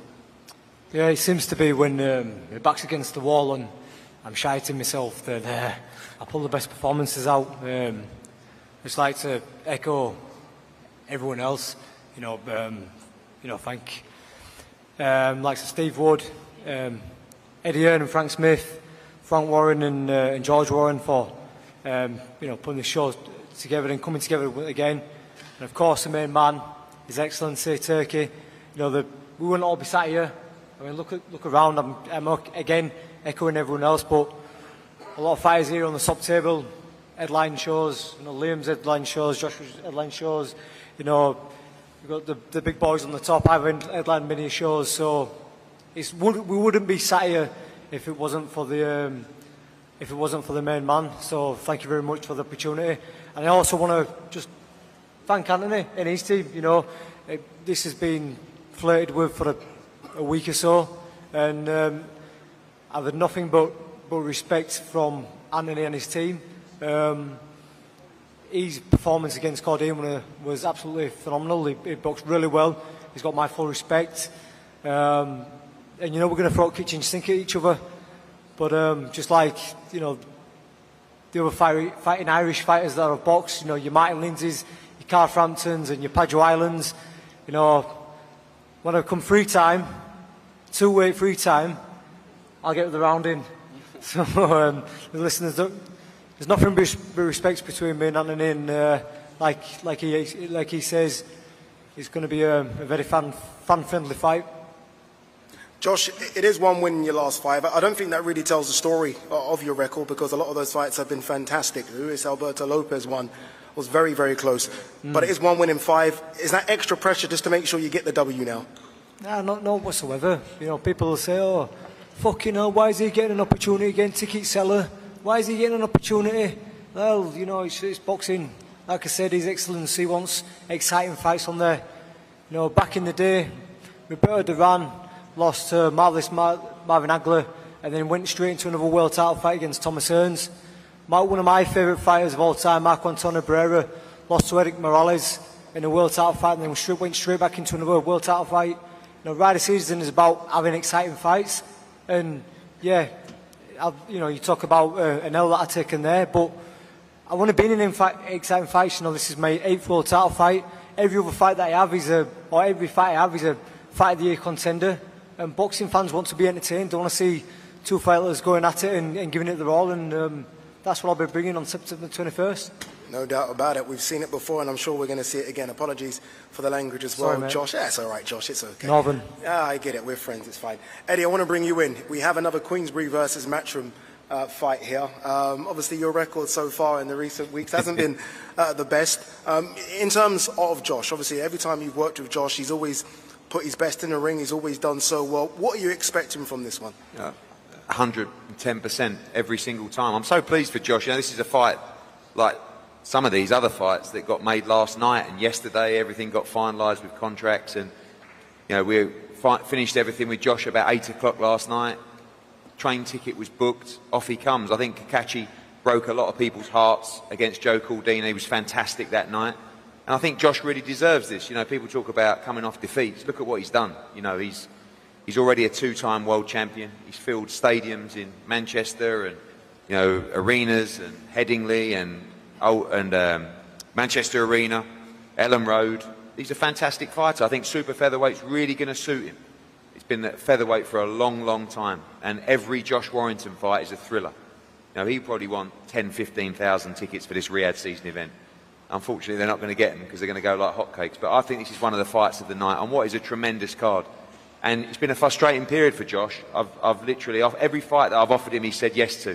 Yeah, it seems to be when my back's against the wall and I'm shiting myself that I pull the best performances out. Just like to echo everyone else, thank like Steve Wood, Eddie Hearn and Frank Smith, Frank Warren and George Warren for putting the show together and coming together again. And of course the main man, His Excellency Turkey. We wouldn't all be sat here. I mean, look around. I'm again echoing everyone else, but a lot of fighters here on the top table, headline shows. Liam's headline shows, Joshua's headline shows. We've got the big boys on the top. I've headlined many shows, so we wouldn't be sat here if it wasn't for the main man. So thank you very much for the opportunity, and I also want to just thank Anthony and his team. This has been flirted with for a week or so, and I've had nothing but respect from Anthony and his team. His performance against Cordean was absolutely phenomenal. He boxed really well. He's got my full respect. And we're going to throw a kitchen sink at each other. But just like, the other fighting Irish fighters that have boxed, your Martin Lindsays, your Carl Framptons and your Padjo Islands, when I come free time, two-weight free time, I'll get the round in. So, the listeners, there's nothing but respect between me and Anthony, and like he says, it's going to be a very fan-friendly fight. Josh, it is one win in your last five. I don't think that really tells the story of your record, because a lot of those fights have been fantastic. Luis Alberto Lopez one was very, very close. But it is one win in five. Is that extra pressure just to make sure you get the W now? Nah, not whatsoever. People will say, oh, fucking hell, why is he getting an opportunity again, ticket seller? Why is he getting an opportunity? Well, it's boxing. Like I said, His Excellency wants exciting fights on there. Back in the day, Roberto Duran lost to Marvelous Marvin Hagler and then went straight into another world title fight against Thomas Hearns. One of my favourite fighters of all time, Marco Antonio Barrera, lost to Eric Morales in a world title fight and then went straight back into another world title fight. Rider season is about having exciting fights, and yeah, you talk about an L that I've taken there, but I want to be in exciting fights. This is my 8th world title fight. Every other fight that I have every fight I have is a fight of the year contender, and boxing fans want to be entertained. They want to see two fighters going at it and giving it their all, and that's what I'll be bringing on September 21st. No doubt about it. We've seen it before, and I'm sure we're going to see it again. Apologies for the language as well, Sorry, Josh. Yeah, it's all right, Josh. It's okay. Northern. I get it. We're friends. It's fine. Eddie, I want to bring you in. We have another Queensberry versus Matchroom fight here. Obviously, your record so far in the recent weeks hasn't been the best. In terms of Josh, obviously, every time you've worked with Josh, he's always put his best in the ring. He's always done so well. What are you expecting from this one? 110% every single time. I'm so pleased for Josh. This is a fight like some of these other fights that got made last night and yesterday. Everything got finalised with contracts, and we finished everything with Josh about 8 o'clock last night. Train ticket was booked. Off he comes. I think Kakachi broke a lot of people's hearts against Joe Caldina. He was fantastic that night, and I think Josh really deserves this. People talk about coming off defeats. Look at what he's done. He's already a 2-time world champion. He's filled stadiums in Manchester and arenas and Headingley and Manchester Arena, Ellen Road. He's a fantastic fighter. I think super featherweight's really going to suit him. He's been at featherweight for a long, long time, and every Josh Warrington fight is a thriller. He probably won 10, 15,000 tickets for this Riyadh season event. Unfortunately, they're not going to get them because they're going to go like hotcakes. But I think this is one of the fights of the night on what is a tremendous card. And it's been a frustrating period for Josh. I've literally, every fight that I've offered him, he said yes to.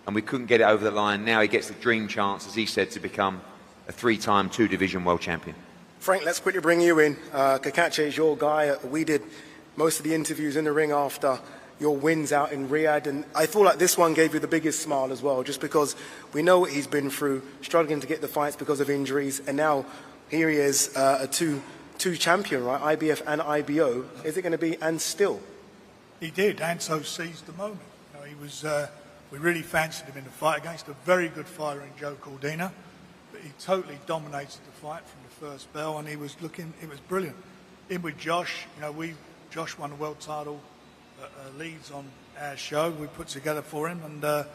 And we couldn't get it over the line. Now he gets the dream chance, as he said, to become a 3-time 2-division world champion. Frank, let's quickly bring you in. Kakache is your guy. We did most of the interviews in the ring after your wins out in Riyadh, and I feel like this one gave you the biggest smile as well, just because we know what he's been through, struggling to get the fights because of injuries, and now here he is, a two champion, right? IBF and IBO. Is it going to be and still? He did, and so seized the moment. You know, he was. We really fancied him in the fight against a very good fighter in Joe Cordina, but he totally dominated the fight from the first bell, and he was looking. It was brilliant. In with Josh, you know, Josh won the world title. Leads on our show we put together for him, and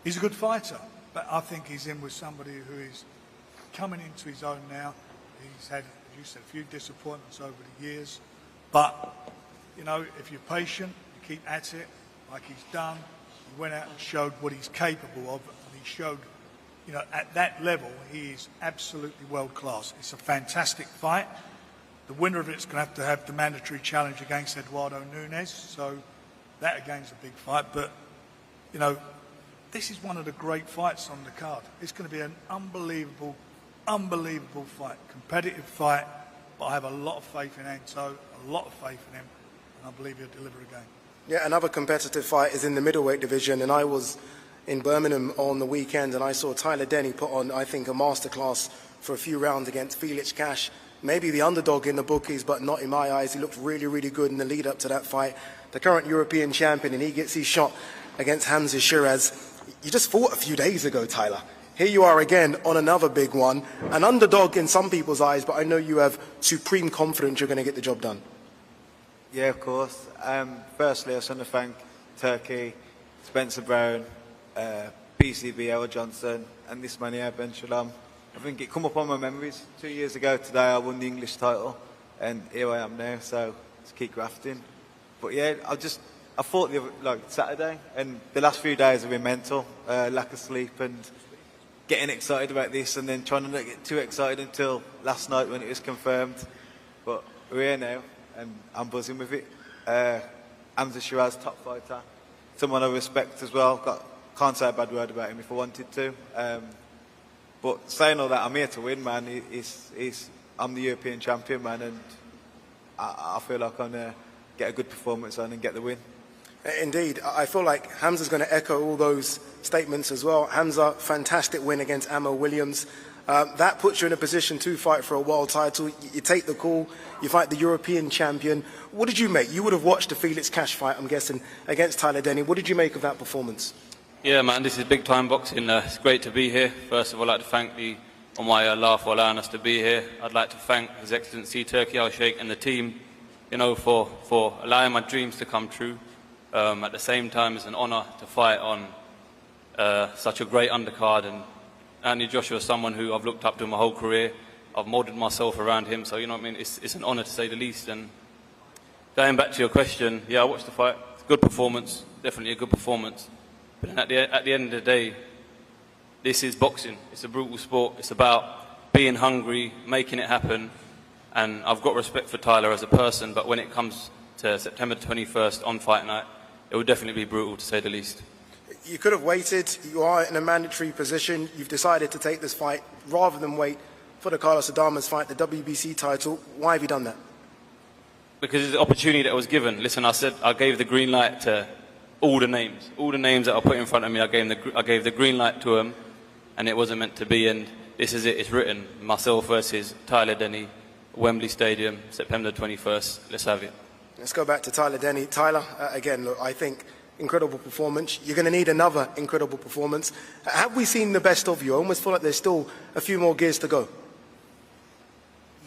he's a good fighter, but I think he's in with somebody who is coming into his own now. He's had, as you said, a few disappointments over the years, but you know, if you're patient, you keep at it like he's done. He went out and showed what he's capable of, and he showed, you know, at that level he is absolutely world class. It's a fantastic fight. The winner of it's going to have the mandatory challenge against Eduardo Nunes, so that again is a big fight. But, you know, this is one of the great fights on the card. It's going to be an unbelievable, unbelievable fight, competitive fight, but I have a lot of faith in Anto, a lot of faith in him, and I believe he'll deliver again. Yeah, another competitive fight is in the middleweight division, and I was in Birmingham on the weekend, and I saw Tyler Denny put on, I think, a masterclass for a few rounds against Felix Cash. Maybe the underdog in the bookies, but not in my eyes. He looked really, really good in the lead up to that fight. The current European champion, and he gets his shot against Hamza Shiraz. You just fought a few days ago, Tyler. Here you are again on another big one. An underdog in some people's eyes, but I know you have supreme confidence you're going to get the job done. Yeah, of course. Firstly, I just want to thank Turkey, Spencer Brown, PCB, Errol Johnson, and this man here, Ben Shalom. I think it come up on my memories. 2 years ago today I won the English title, and here I am now, so just keep grafting. But yeah, I fought Saturday, and the last few days have been mental, lack of sleep and getting excited about this, and then trying to not get too excited until last night when it was confirmed. But we're here now, and I'm buzzing with it. Hamza Shiraz, top fighter, someone I respect as well. Can't say a bad word about him if I wanted to. But saying all that, I'm here to win, man. I'm the European champion, man, and I feel like I'm going to get a good performance on and get the win. Indeed. I feel like Hamza's going to echo all those statements as well. Hamza, fantastic win against Ammo Williams. That puts you in a position to fight for a world title. You take the call, you fight the European champion. What did you make? You would have watched the Felix Cash fight, I'm guessing, against Tyler Denny. What did you make of that performance? Yeah, man, this is big time boxing. It's great to be here. First of all, I'd like to thank the Almighty Allah for allowing us to be here. I'd like to thank His Excellency Turki Al-Sheikh and the team, you know, for allowing my dreams to come true. At the same time, it's an honour to fight on such a great undercard, and Anthony Joshua is someone who I've looked up to my whole career. I've moulded myself around him, so you know what I mean. It's an honour to say the least. And going back to your question, yeah, I watched the fight. It's a good performance, definitely a good performance. But at the end of the day, this is boxing. It's a brutal sport. It's about being hungry, making it happen. And I've got respect for Tyler as a person, but when it comes to September 21st on fight night, it will definitely be brutal, to say the least. You could have waited. You are in a mandatory position. You've decided to take this fight rather than wait for the Carlos Adames fight, the WBC title. Why have you done that? Because it's the opportunity that was given. Listen, I gave the green light to all the names that I put in front of me. I gave the green light to them, and it wasn't meant to be. And this is it. It's written. Myself versus Tyler Denny, Wembley Stadium, September 21st. Let's have it. Let's go back to Tyler Denny. Tyler, again, look, I think incredible performance. You're going to need another incredible performance. Have we seen the best of you? I almost feel like there's still a few more gears to go.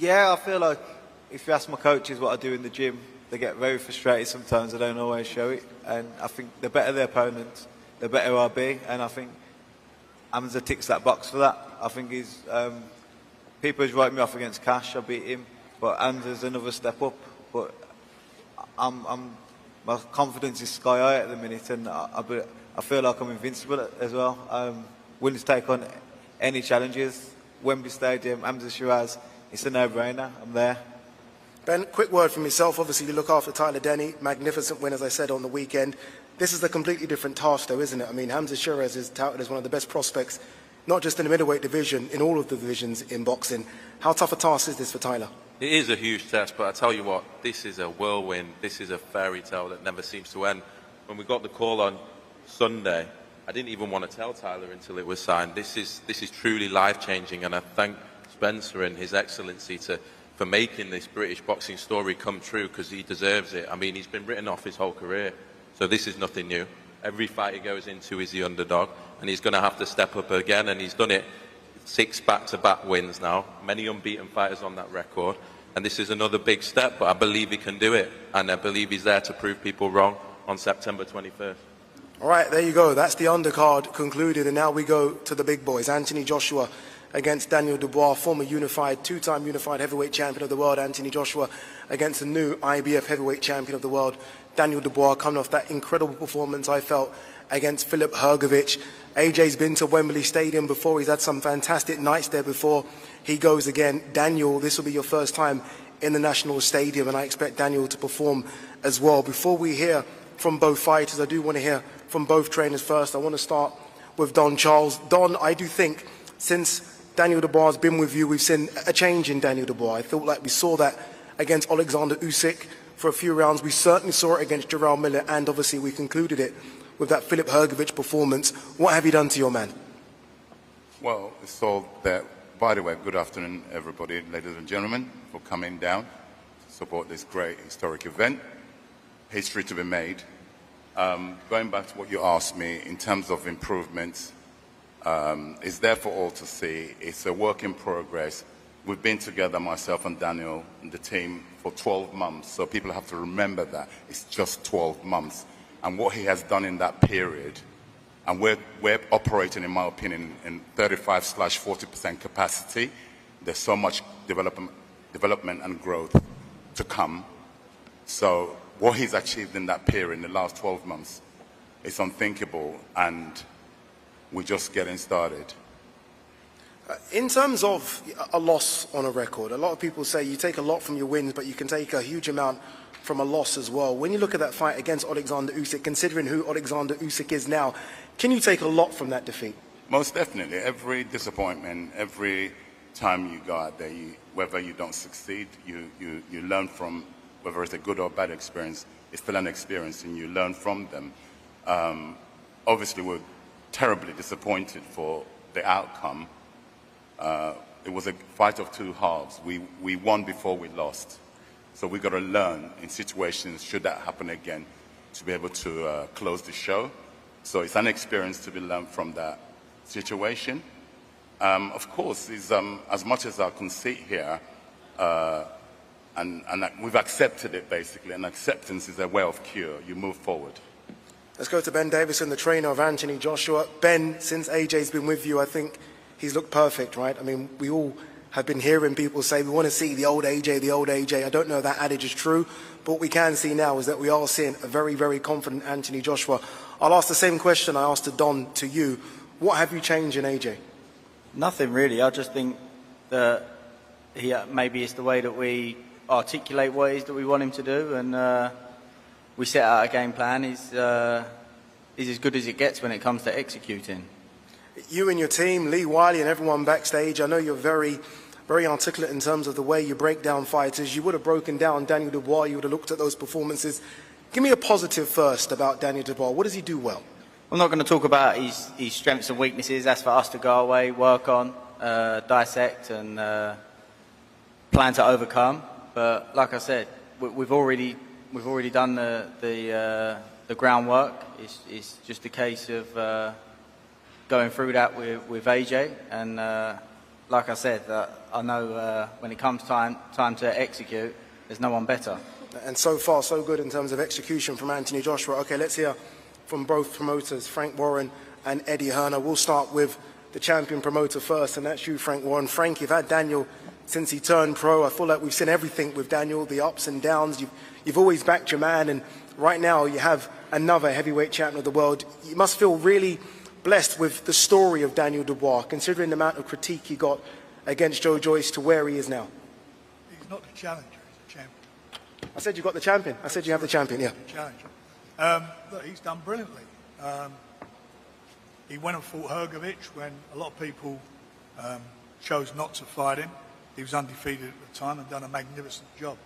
Yeah, I feel like if you ask my coaches what I do in the gym, they get very frustrated sometimes. I don't always show it. And I think the better the opponent, the better I'll be. And I think Hamza ticks that box for that. I think people who's write me off against Cash, I beat him. But Hamza's another step up. But my confidence is sky high at the minute, and I feel like I'm invincible as well. Willing to take on any challenges. Wembley Stadium, Hamza Shiraz, it's a no-brainer. I'm there. Ben, quick word from yourself. Obviously, you look after Tyler Denny. Magnificent win, as I said, on the weekend. This is a completely different task, though, isn't it? I mean, Hamza Shiraz is touted as one of the best prospects not just in the middleweight division, in all of the divisions in boxing. How tough a task is this for Tyler? It is a huge test, but I tell you what, this is a whirlwind. This is a fairy tale that never seems to end. When we got the call on Sunday, I didn't even want to tell Tyler until it was signed. This is truly life-changing, and I thank Spencer and His Excellency for making this British boxing story come true, because he deserves it. I mean, he's been written off his whole career, so this is nothing new. Every fight he goes into is the underdog, and he's going to have to step up again, and he's done it. 6 back-to-back wins now, many unbeaten fighters on that record, and this is another big step, but I believe he can do it, and I believe he's there to prove people wrong on September 21st. All right, there you go. That's the undercard concluded, and now we go to the big boys. Anthony Joshua against Daniel Dubois, former two-time unified heavyweight champion of the world. Anthony Joshua against the new IBF heavyweight champion of the world, Daniel Dubois, coming off that incredible performance, I felt, against Filip Hrgović. AJ's been to Wembley Stadium before. He's had some fantastic nights there before. He goes again. Daniel, this will be your first time in the National Stadium, and I expect Daniel to perform as well. Before we hear from both fighters, I do want to hear from both trainers first. I want to start with Don Charles. Don, I do think since Daniel Dubois has been with you, we've seen a change in Daniel Dubois. I felt like we saw that against Alexander Usyk for a few rounds. We certainly saw it against Jarrell Miller, and obviously we concluded it with that Filip Hrgović performance. What have you done to your man? Well, it's all that. By the way, good afternoon, everybody, ladies and gentlemen, for coming down to support this great historic event. History to be made. Going back to what you asked me in terms of improvements, it's there for all to see. It's a work in progress. We've been together, myself and Daniel and the team, for 12 months, so people have to remember that it's just 12 months. And what he has done in that period, and we're operating, in my opinion, in 35/40% capacity. There's so much development and growth to come. So what he's achieved in that period, in the last 12 months, is unthinkable, and we're just getting started. In terms of a loss on a record, a lot of people say you take a lot from your wins, but you can take a huge amount from a loss as well. When you look at that fight against Alexander Usyk, considering who Alexander Usyk is now, can you take a lot from that defeat? Most definitely. Every disappointment, every time you go out there, whether you don't succeed, you learn from, whether it's a good or bad experience, it's still an experience, and you learn from them. Obviously, we're terribly disappointed for the outcome. It was a fight of two halves. We won before we lost. So we've got to learn in situations, should that happen again, to be able to close the show. So it's an experience to be learned from that situation. Of course, as much as I can sit here, and we've accepted it, basically, and acceptance is a way of cure. You move forward. Let's go to Ben Davison, the trainer of Anthony Joshua. Ben, since AJ's been with you, I think he's looked perfect, right? I mean, we all have been hearing people say we want to see the old AJ, the old AJ. I don't know if that adage is true, but what we can see now is that we are seeing a very, very confident Anthony Joshua. I'll ask the same question I asked to Don to you. What have you changed in AJ? Nothing really. I just think that maybe it's the way that we articulate what it is that we want him to do, and we set out a game plan. Is as good as it gets when it comes to executing. You and your team, Lee Wiley and everyone backstage, I know you're very, very articulate in terms of the way you break down fighters. You would have broken down Daniel Dubois. You would have looked at those performances. Give me a positive first about Daniel Dubois. What does he do well? I'm not going to talk about his strengths and weaknesses. That's for us to go away, work on, dissect, and plan to overcome. But like I said, we've already done the groundwork. It's just a case of going through that with AJ, and like I said, I know when it comes time to execute, there's no one better. And so far, so good in terms of execution from Anthony Joshua. Okay, let's hear from both promoters, Frank Warren and Eddie Hearn. We'll start with the champion promoter first, and that's you, Frank Warren. Frank, you've had Daniel since he turned pro. I feel like we've seen everything with Daniel, the ups and downs. You've always backed your man, and right now you have another heavyweight champion of the world. You must feel really blessed with the story of Daniel Dubois, considering the amount of critique he got against Joe Joyce to where he is now. He's not the challenger, he's a champion. I said you got the champion. I said you have the champion, yeah. The challenger. Look, he's done brilliantly. He went and fought Hrgovic when a lot of people chose not to fight him. He was undefeated at the time and done a magnificent job.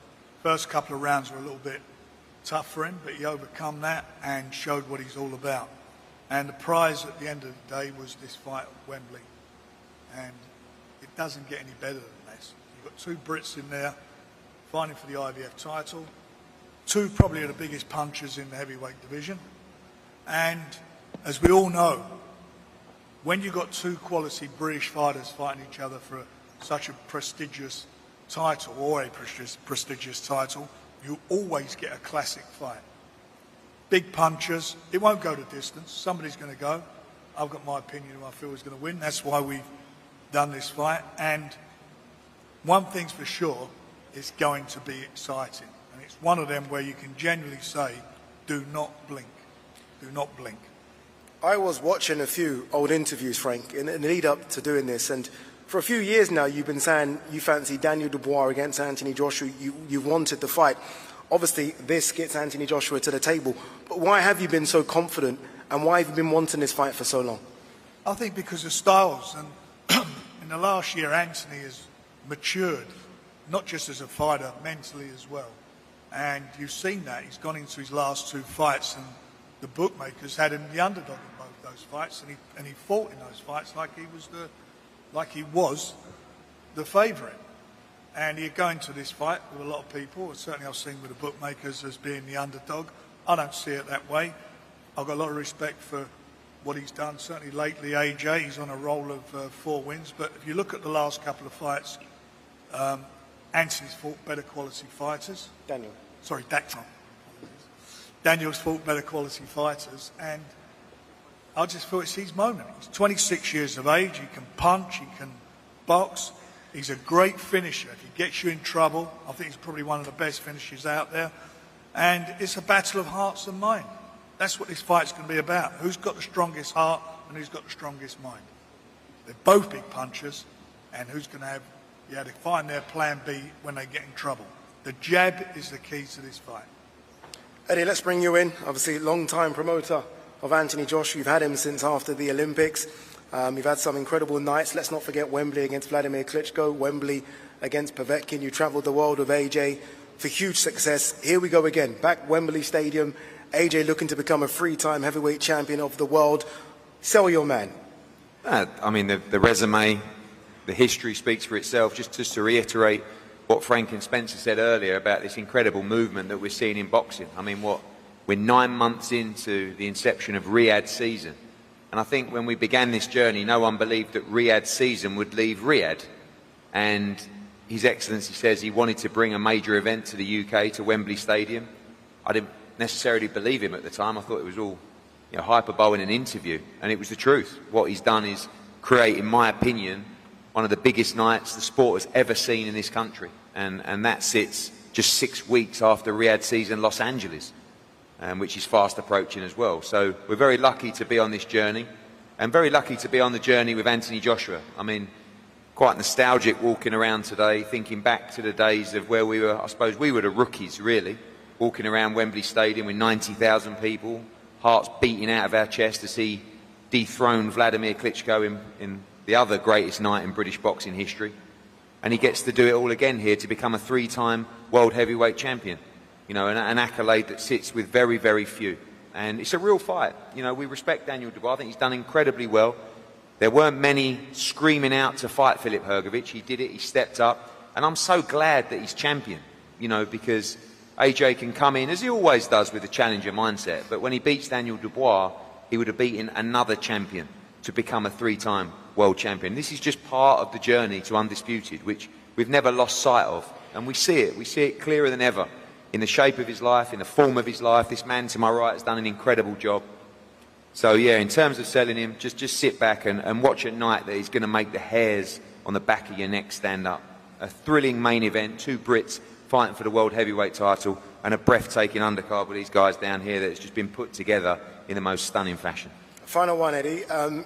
First couple of rounds were a little bit tough for him, but he overcome that and showed what he's all about. And the prize at the end of the day was this fight at Wembley. And it doesn't get any better than this. You've got two Brits in there fighting for the IBF title, two probably of the biggest punchers in the heavyweight division. And as we all know, when you've got two quality British fighters fighting each other for such a prestigious title, or a prestigious title, you always get a classic fight. Big punchers, it won't go to distance, somebody's going to go. I've got my opinion who I feel is going to win, that's why we've done this fight. And one thing's for sure, it's going to be exciting. And it's one of them where you can genuinely say, do not blink, do not blink. I was watching a few old interviews, Frank, in the lead up to doing this, and for a few years now you've been saying you fancy Daniel Dubois against Anthony Joshua, you wanted the fight. Obviously this gets Anthony Joshua to the table, but why have you been so confident and why have you been wanting this fight for so long? I think because of styles, and in the last year Anthony has matured, not just as a fighter, mentally as well. And you've seen that, he's gone into his last two fights and the bookmakers had him the underdog in both those fights, and he fought in those fights like he was the favourite. And he'd go into this fight with a lot of people, certainly I've seen with the bookmakers as being the underdog. I don't see it that way. I've got a lot of respect for what he's done, certainly lately AJ, he's on a roll of 4 wins, but if you look at the last couple of fights, Anthony's fought better quality fighters. Daniel's fought better quality fighters, and I just feel it's his moment. He's 26 years of age, he can punch, he can box, he's a great finisher. If he gets you in trouble, I think he's probably one of the best finishers out there. And it's a battle of hearts and mind. That's what this fight's going to be about. Who's got the strongest heart and who's got the strongest mind? They're both big punchers, and who's going to have, to find their plan B when they get in trouble. The jab is the key to this fight. Eddie, let's bring you in. Obviously, long-time promoter of Anthony Joshua. You've had him since after the Olympics. You've had some incredible nights. Let's not forget Wembley against Vladimir Klitschko, Wembley against Povetkin. You travelled the world with AJ for huge success. Here we go again, back Wembley Stadium. AJ looking to become a 3-time heavyweight champion of the world. Sell your man. I mean, the resume, the history speaks for itself. Just to reiterate what Frank and Spencer said earlier about this incredible movement that we're seeing in boxing. I mean, we're 9 months into the inception of Riyadh season. And I think when we began this journey, no one believed that Riyadh season would leave Riyadh. And His Excellency says he wanted to bring a major event to the UK, to Wembley Stadium. I didn't necessarily believe him at the time. I thought it was all hyperbole in an interview. And it was the truth. What he's done is create, in my opinion, one of the biggest nights the sport has ever seen in this country. And that sits just 6 weeks after Riyadh season Los Angeles, which is fast approaching as well. So we're very lucky to be on this journey, and very lucky to be on the journey with Anthony Joshua. I mean, quite nostalgic walking around today, thinking back to the days of where we were. I suppose we were the rookies, really, walking around Wembley Stadium with 90,000 people, hearts beating out of our chest to see dethrone Vladimir Klitschko in the other greatest night in British boxing history. And he gets to do it all again here to become a 3-time world heavyweight champion. An accolade that sits with very, very few. And it's a real fight. We respect Daniel Dubois. I think he's done incredibly well. There weren't many screaming out to fight Filip Hrgovic. He did it, he stepped up. And I'm so glad that he's champion, because AJ can come in, as he always does, with a challenger mindset. But when he beats Daniel Dubois, he would have beaten another champion to become a 3-time world champion. This is just part of the journey to Undisputed, which we've never lost sight of. And we see it clearer than ever. In the shape of his life, in the form of his life. This man to my right has done an incredible job. So yeah, in terms of selling him, just sit back and watch at night that he's going to make the hairs on the back of your neck stand up. A thrilling main event, 2 Brits fighting for the world heavyweight title, and a breathtaking undercard with these guys down here that's just been put together in the most stunning fashion. Final one, Eddie.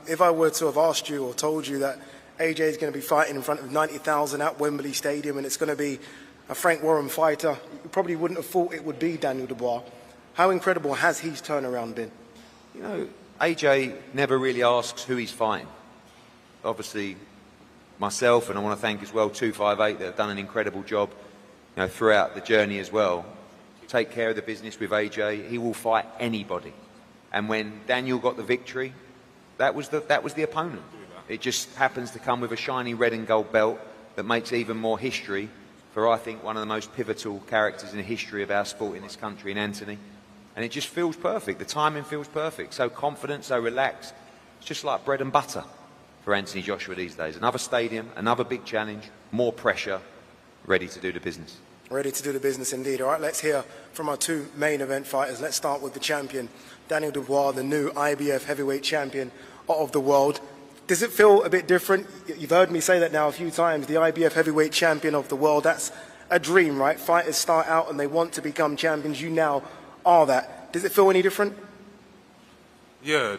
If I were to have asked you or told you that AJ is going to be fighting in front of 90,000 at Wembley Stadium and it's going to be a Frank Warren fighter, you probably wouldn't have thought it would be Daniel Dubois. How incredible has his turnaround been? AJ never really asks who he's fighting. Obviously, myself, and I want to thank as well 258 that have done an incredible job, you know, throughout the journey as well. Take care of the business with AJ. He will fight anybody. And when Daniel got the victory, that was the opponent. It just happens to come with a shiny red and gold belt that makes even more history for, I think, one of the most pivotal characters in the history of our sport in this country, in Anthony. And it just feels perfect. The timing feels perfect. So confident, so relaxed. It's just like bread and butter for Anthony Joshua these days. Another stadium, another big challenge, more pressure, ready to do the business. Ready to do the business indeed. All right, let's hear from our two main event fighters. Let's start with the champion, Daniel Dubois, the new IBF heavyweight champion of the world. Does it feel a bit different? You've heard me say that now a few times. The IBF heavyweight champion of the world, that's a dream, right? Fighters start out and they want to become champions. You now are that. Does it feel any different? Yeah,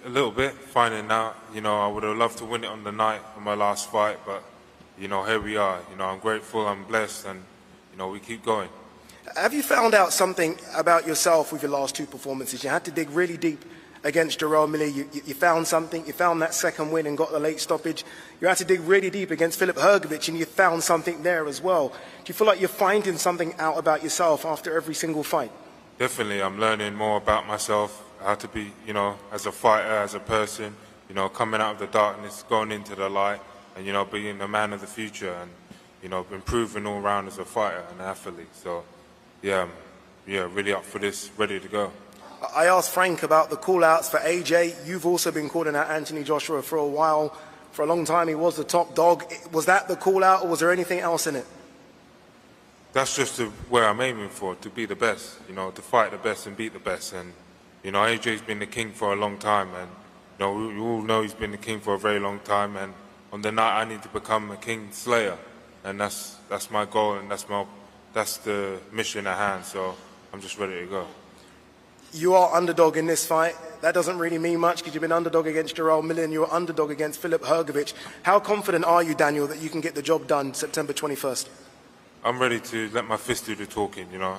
a little bit, finding out. You know, I would have loved to win it on the night of my last fight, but, you know, here we are. You know, I'm grateful, I'm blessed, and, you know, we keep going. Have you found out something about yourself with your last two performances? You had to dig really deep against Jarrell Miller. You found something. You found that second win and got the late stoppage. You had to dig really deep against Filip Hrgović, and you found something there as well. Do you feel like you're finding something out about yourself after every single fight? Definitely, I'm learning more about myself, how to be, you know, as a fighter, as a person, you know, coming out of the darkness, going into the light, and, you know, being the man of the future, and, you know, improving all round as a fighter and athlete. So, yeah, really up for this, ready to go. I asked Frank about the call-outs for AJ. You've also been calling out Anthony Joshua for a while. For a long time, he was the top dog. Was that the call-out, or was there anything else in it? That's just where I'm aiming for, to be the best, you know, to fight the best and beat the best. And, you know, AJ's been the king for a long time, and, you know, we all know he's been the king for a very long time, and on the night I need to become a king slayer, and that's my goal, and that's the mission at hand, so I'm just ready to go. You are underdog in this fight. That doesn't really mean much because you've been underdog against Jarrell Miller and you were underdog against Filip Hrgović. How confident are you, Daniel, that you can get the job done September 21st? I'm ready to let my fist do the talking, you know.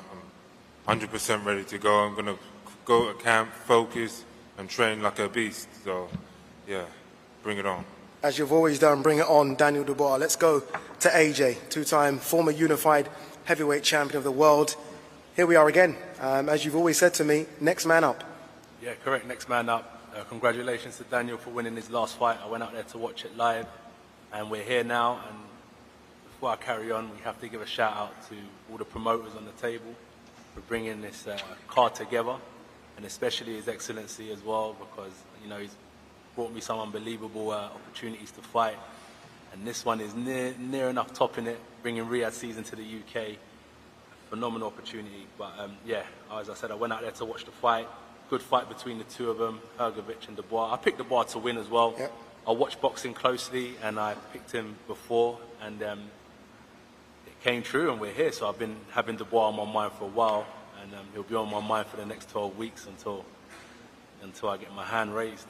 I'm 100% ready to go. I'm going to go to camp, focus, and train like a beast. So, yeah, bring it on. As you've always done, bring it on, Daniel Dubois. Let's go to AJ, two-time former unified heavyweight champion of the world. Here we are again. As you've always said to me, next man up. Yeah, correct, next man up. Congratulations to Daniel for winning his last fight. I went out there to watch it live, and we're here now. And before I carry on, we have to give a shout out to all the promoters on the table for bringing this card together, and especially His Excellency as well, because, you know, he's brought me some unbelievable opportunities to fight, and this one is near enough topping it, bringing Riyadh season to the UK. Phenomenal opportunity, but yeah, as I said, I went out there to watch the fight. Good fight between the two of them, Hrgović and Dubois. I picked Dubois to win as well. Yep. I watched boxing closely, and I picked him before, and it came true, and we're here. So I've been having Dubois on my mind for a while, and he'll be on my mind for the next 12 weeks until I get my hand raised.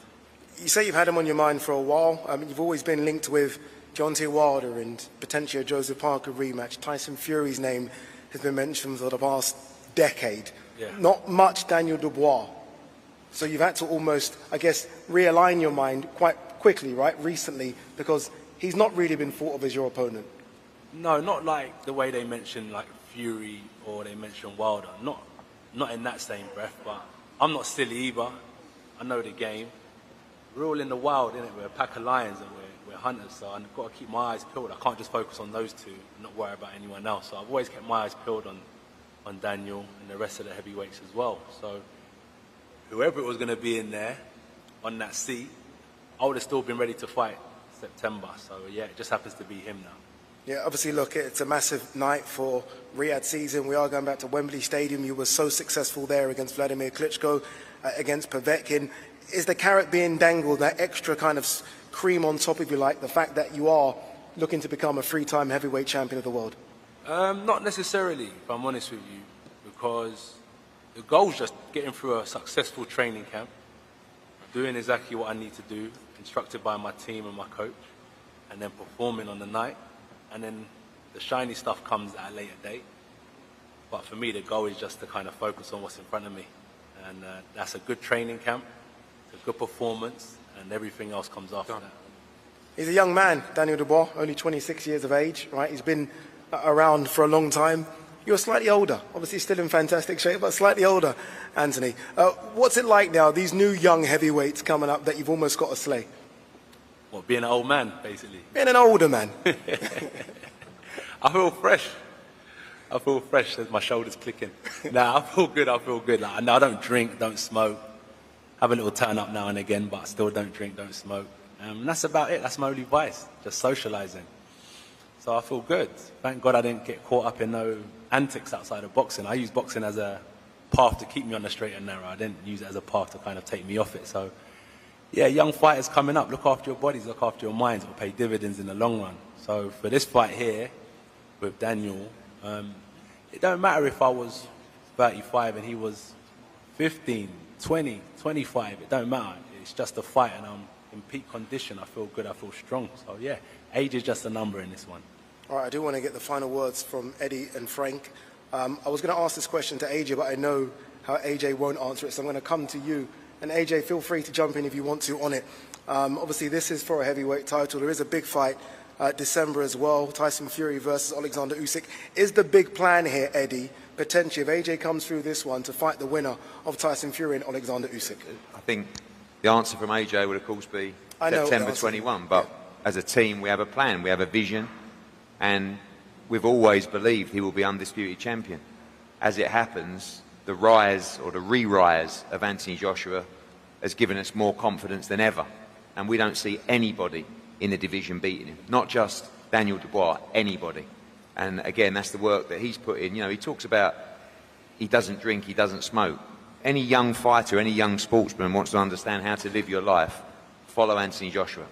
You say you've had him on your mind for a while. I mean, you've always been linked with Deontay Wilder and potentially a Joseph Parker rematch. Tyson Fury's name has been mentioned for the past decade. Yeah. Not much Daniel Dubois. So you've had to almost, I guess, realign your mind quite quickly, right, recently, because he's not really been thought of as your opponent. No, not like the way they mention like Fury or they mention Wilder. Not in that same breath, but I'm not silly either. I know the game. We're all in the wild, innit? We're a pack of lions and we're hunters, so I've got to keep my eyes peeled. I can't just focus on those two and not worry about anyone else. So I've always kept my eyes peeled on Daniel and the rest of the heavyweights as well. So whoever it was going to be in there on that seat, I would have still been ready to fight September. So yeah, it just happens to be him now. Yeah, obviously, look, it's a massive night for Riyadh season. We are going back to Wembley Stadium. You were so successful there against Vladimir Klitschko, against Povetkin. Is the carrot being dangled, that extra kind of cream on top, if you like, the fact that you are looking to become a three-time heavyweight champion of the world? Not necessarily, if I'm honest with you, because the goal is just getting through a successful training camp, doing exactly what I need to do, instructed by my team and my coach, and then performing on the night. And then the shiny stuff comes at a later date. But for me, the goal is just to kind of focus on what's in front of me. And that's a good training camp, a good performance, and everything else comes after that. He's a young man, Daniel Dubois, only 26 years of age, right? He's been around for a long time. You're slightly older, obviously still in fantastic shape, but slightly older, Anthony. What's it like now, these new young heavyweights coming up that you've almost got to slay? Well, being an old man, basically. Being an older man. I feel fresh. I feel fresh as my shoulders clicking. Nah, I feel good, I feel good. Like, I don't drink, don't smoke. Have a little turn up now and again, but I still don't drink, don't smoke. And that's about it. That's my only vice, just socialising. So I feel good. Thank God I didn't get caught up in no antics outside of boxing. I use boxing as a path to keep me on the straight and narrow. I didn't use it as a path to kind of take me off it. So, yeah, young fighters coming up, look after your bodies, look after your minds. It will pay dividends in the long run. So for this fight here with Daniel, it don't matter if I was 35 and he was 15, 20, 25. It don't matter. It's just a fight, and I'm in peak condition. I feel good. I feel strong. So, yeah, age is just a number in this one. All right, I do want to get the final words from Eddie and Frank. I was going to ask this question to AJ, but I know how AJ won't answer it, so I'm going to come to you. And AJ, feel free to jump in if you want to on it. Obviously, this is for a heavyweight title. There is a big fight December as well, Tyson Fury versus Alexander Usyk. Is the big plan here, Eddie, potentially, if AJ comes through this one, to fight the winner of Tyson Fury and Alexander Usyk? I think the answer from AJ would, of course, be September 21. But as a team, we have a plan, we have a vision, and we've always believed he will be undisputed champion. As it happens, the rise or the re-rise of Anthony Joshua has given us more confidence than ever. And we don't see anybody in the division beating him. Not just Daniel Dubois, anybody. And again, that's the work that he's put in. You know, he talks about he doesn't drink, he doesn't smoke. Any young fighter, any young sportsman wants to understand how to live your life, follow Anthony Joshua.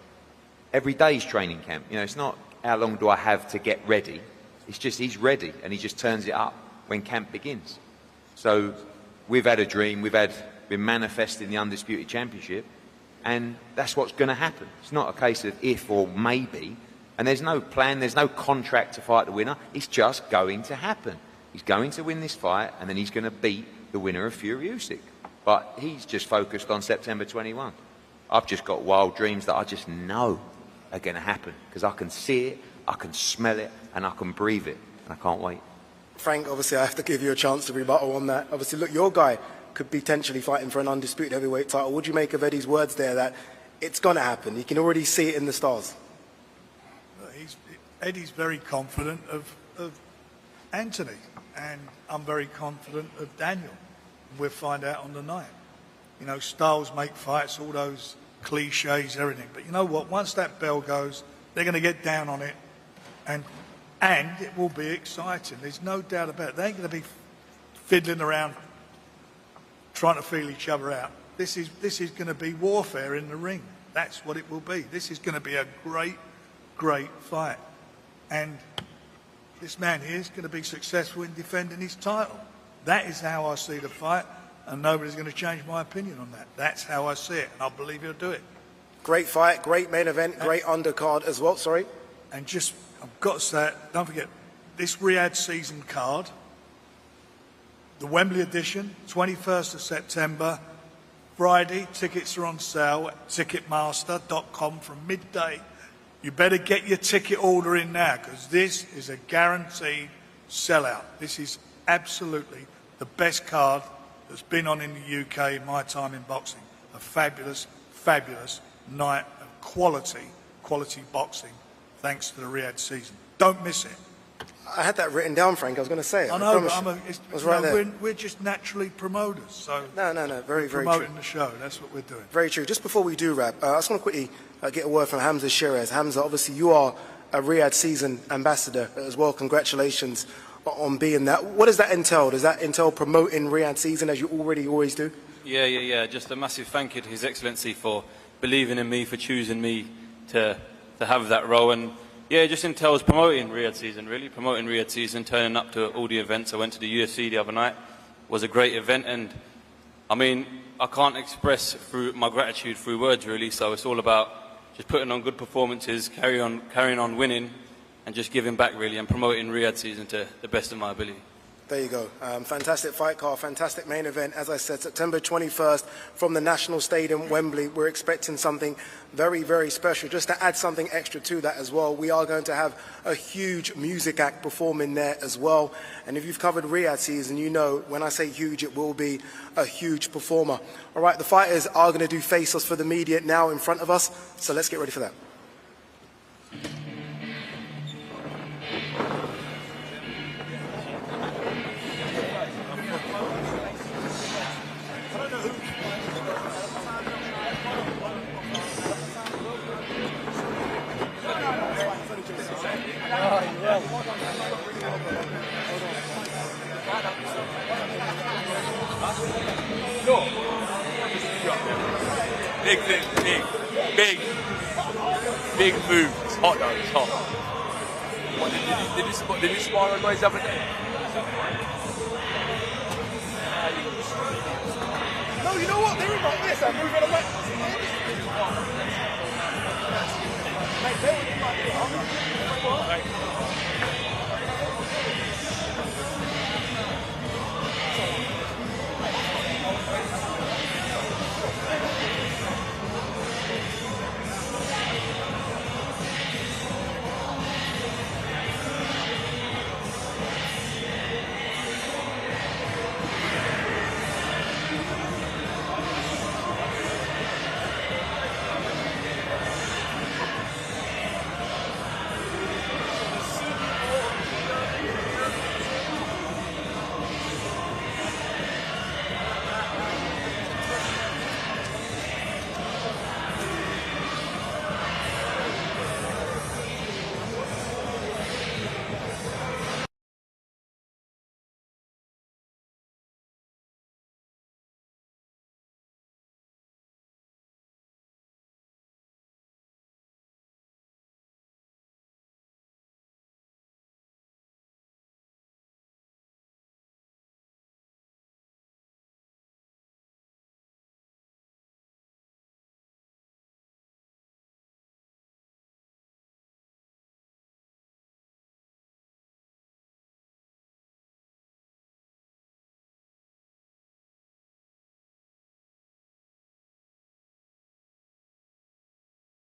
Every day's training camp. You know, it's not how long do I have to get ready. It's just he's ready, and he just turns it up when camp begins. So we've had a dream, been manifesting the Undisputed Championship, and that's what's going to happen. It's not a case of if or maybe, and there's no plan, there's no contract to fight the winner. It's just going to happen. He's going to win this fight, and then he's going to beat the winner of Fury Usyk. But he's just focused on September 21. I've just got wild dreams that I just know are going to happen, because I can see it, I can smell it, and I can breathe it, and I can't wait. Frank, obviously I have to give you a chance to rebuttal on that. Obviously, look, your guy could be potentially fighting for an undisputed heavyweight title. What do you make of Eddie's words there that it's going to happen? You can already see it in the stars. Eddie's very confident of Anthony, and I'm very confident of Daniel. We'll find out on the night. You know, styles make fights, all those cliches, everything. But you know what? Once that bell goes, they're going to get down on it, and it will be exciting. There's no doubt about it. They ain't going to be fiddling around trying to feel each other out. This is going to be warfare in the ring. That's what it will be. This is going to be a great, great fight. And this man here is going to be successful in defending his title. That is how I see the fight, and nobody's going to change my opinion on that. That's how I see it, and I believe he'll do it. Great fight, great main event, great undercard as well, sorry. And just, I've got to say it, don't forget, this Riyadh season card, the Wembley edition, 21st of September, Friday, tickets are on sale at ticketmaster.com from midday. You better get your ticket order in now, because this is a guaranteed sellout. This is absolutely the best card that's been on in the UK in my time in boxing. A fabulous, fabulous night of quality boxing, thanks to the Riyadh season. Don't miss it. I had that written down, Frank. I was going to say it. I know, but I was right there. We're just naturally promoters, so no, very, very true. Promoting the show, that's what we're doing. Very true. Just before we do wrap, I just want to quickly get a word from Hamza Sherez. Hamza, obviously you are a Riyadh season ambassador as well. Congratulations on being that. What does that entail? Does that entail promoting Riyadh season as you always do? Yeah. Just a massive thank you to His Excellency for believing in me, for choosing me to have that role. And yeah, it just entails promoting Riyadh season, really. Promoting Riyadh season, turning up to all the events. I went to the UFC the other night. It was a great event, and I mean, I can't express through my gratitude through words, really. So it's all about just putting on good performances, carrying on winning, and just giving back, really, and promoting Riyadh season to the best of my ability. There you go. Fantastic fight card, fantastic main event. As I said, September 21st from the National Stadium, Wembley. We're expecting something very, very special. Just to add something extra to that as well, we are going to have a huge music act performing there as well. And if you've covered Riyadh season, you know when I say huge, it will be a huge performer. All right, the fighters are going to do face-offs for the media now in front of us. So let's get ready for that. Big move. It's hot though, it's hot. What, did you spar on guys the other day? No, you know what? They're in like this. I'm moving away. Mate, they're in like this.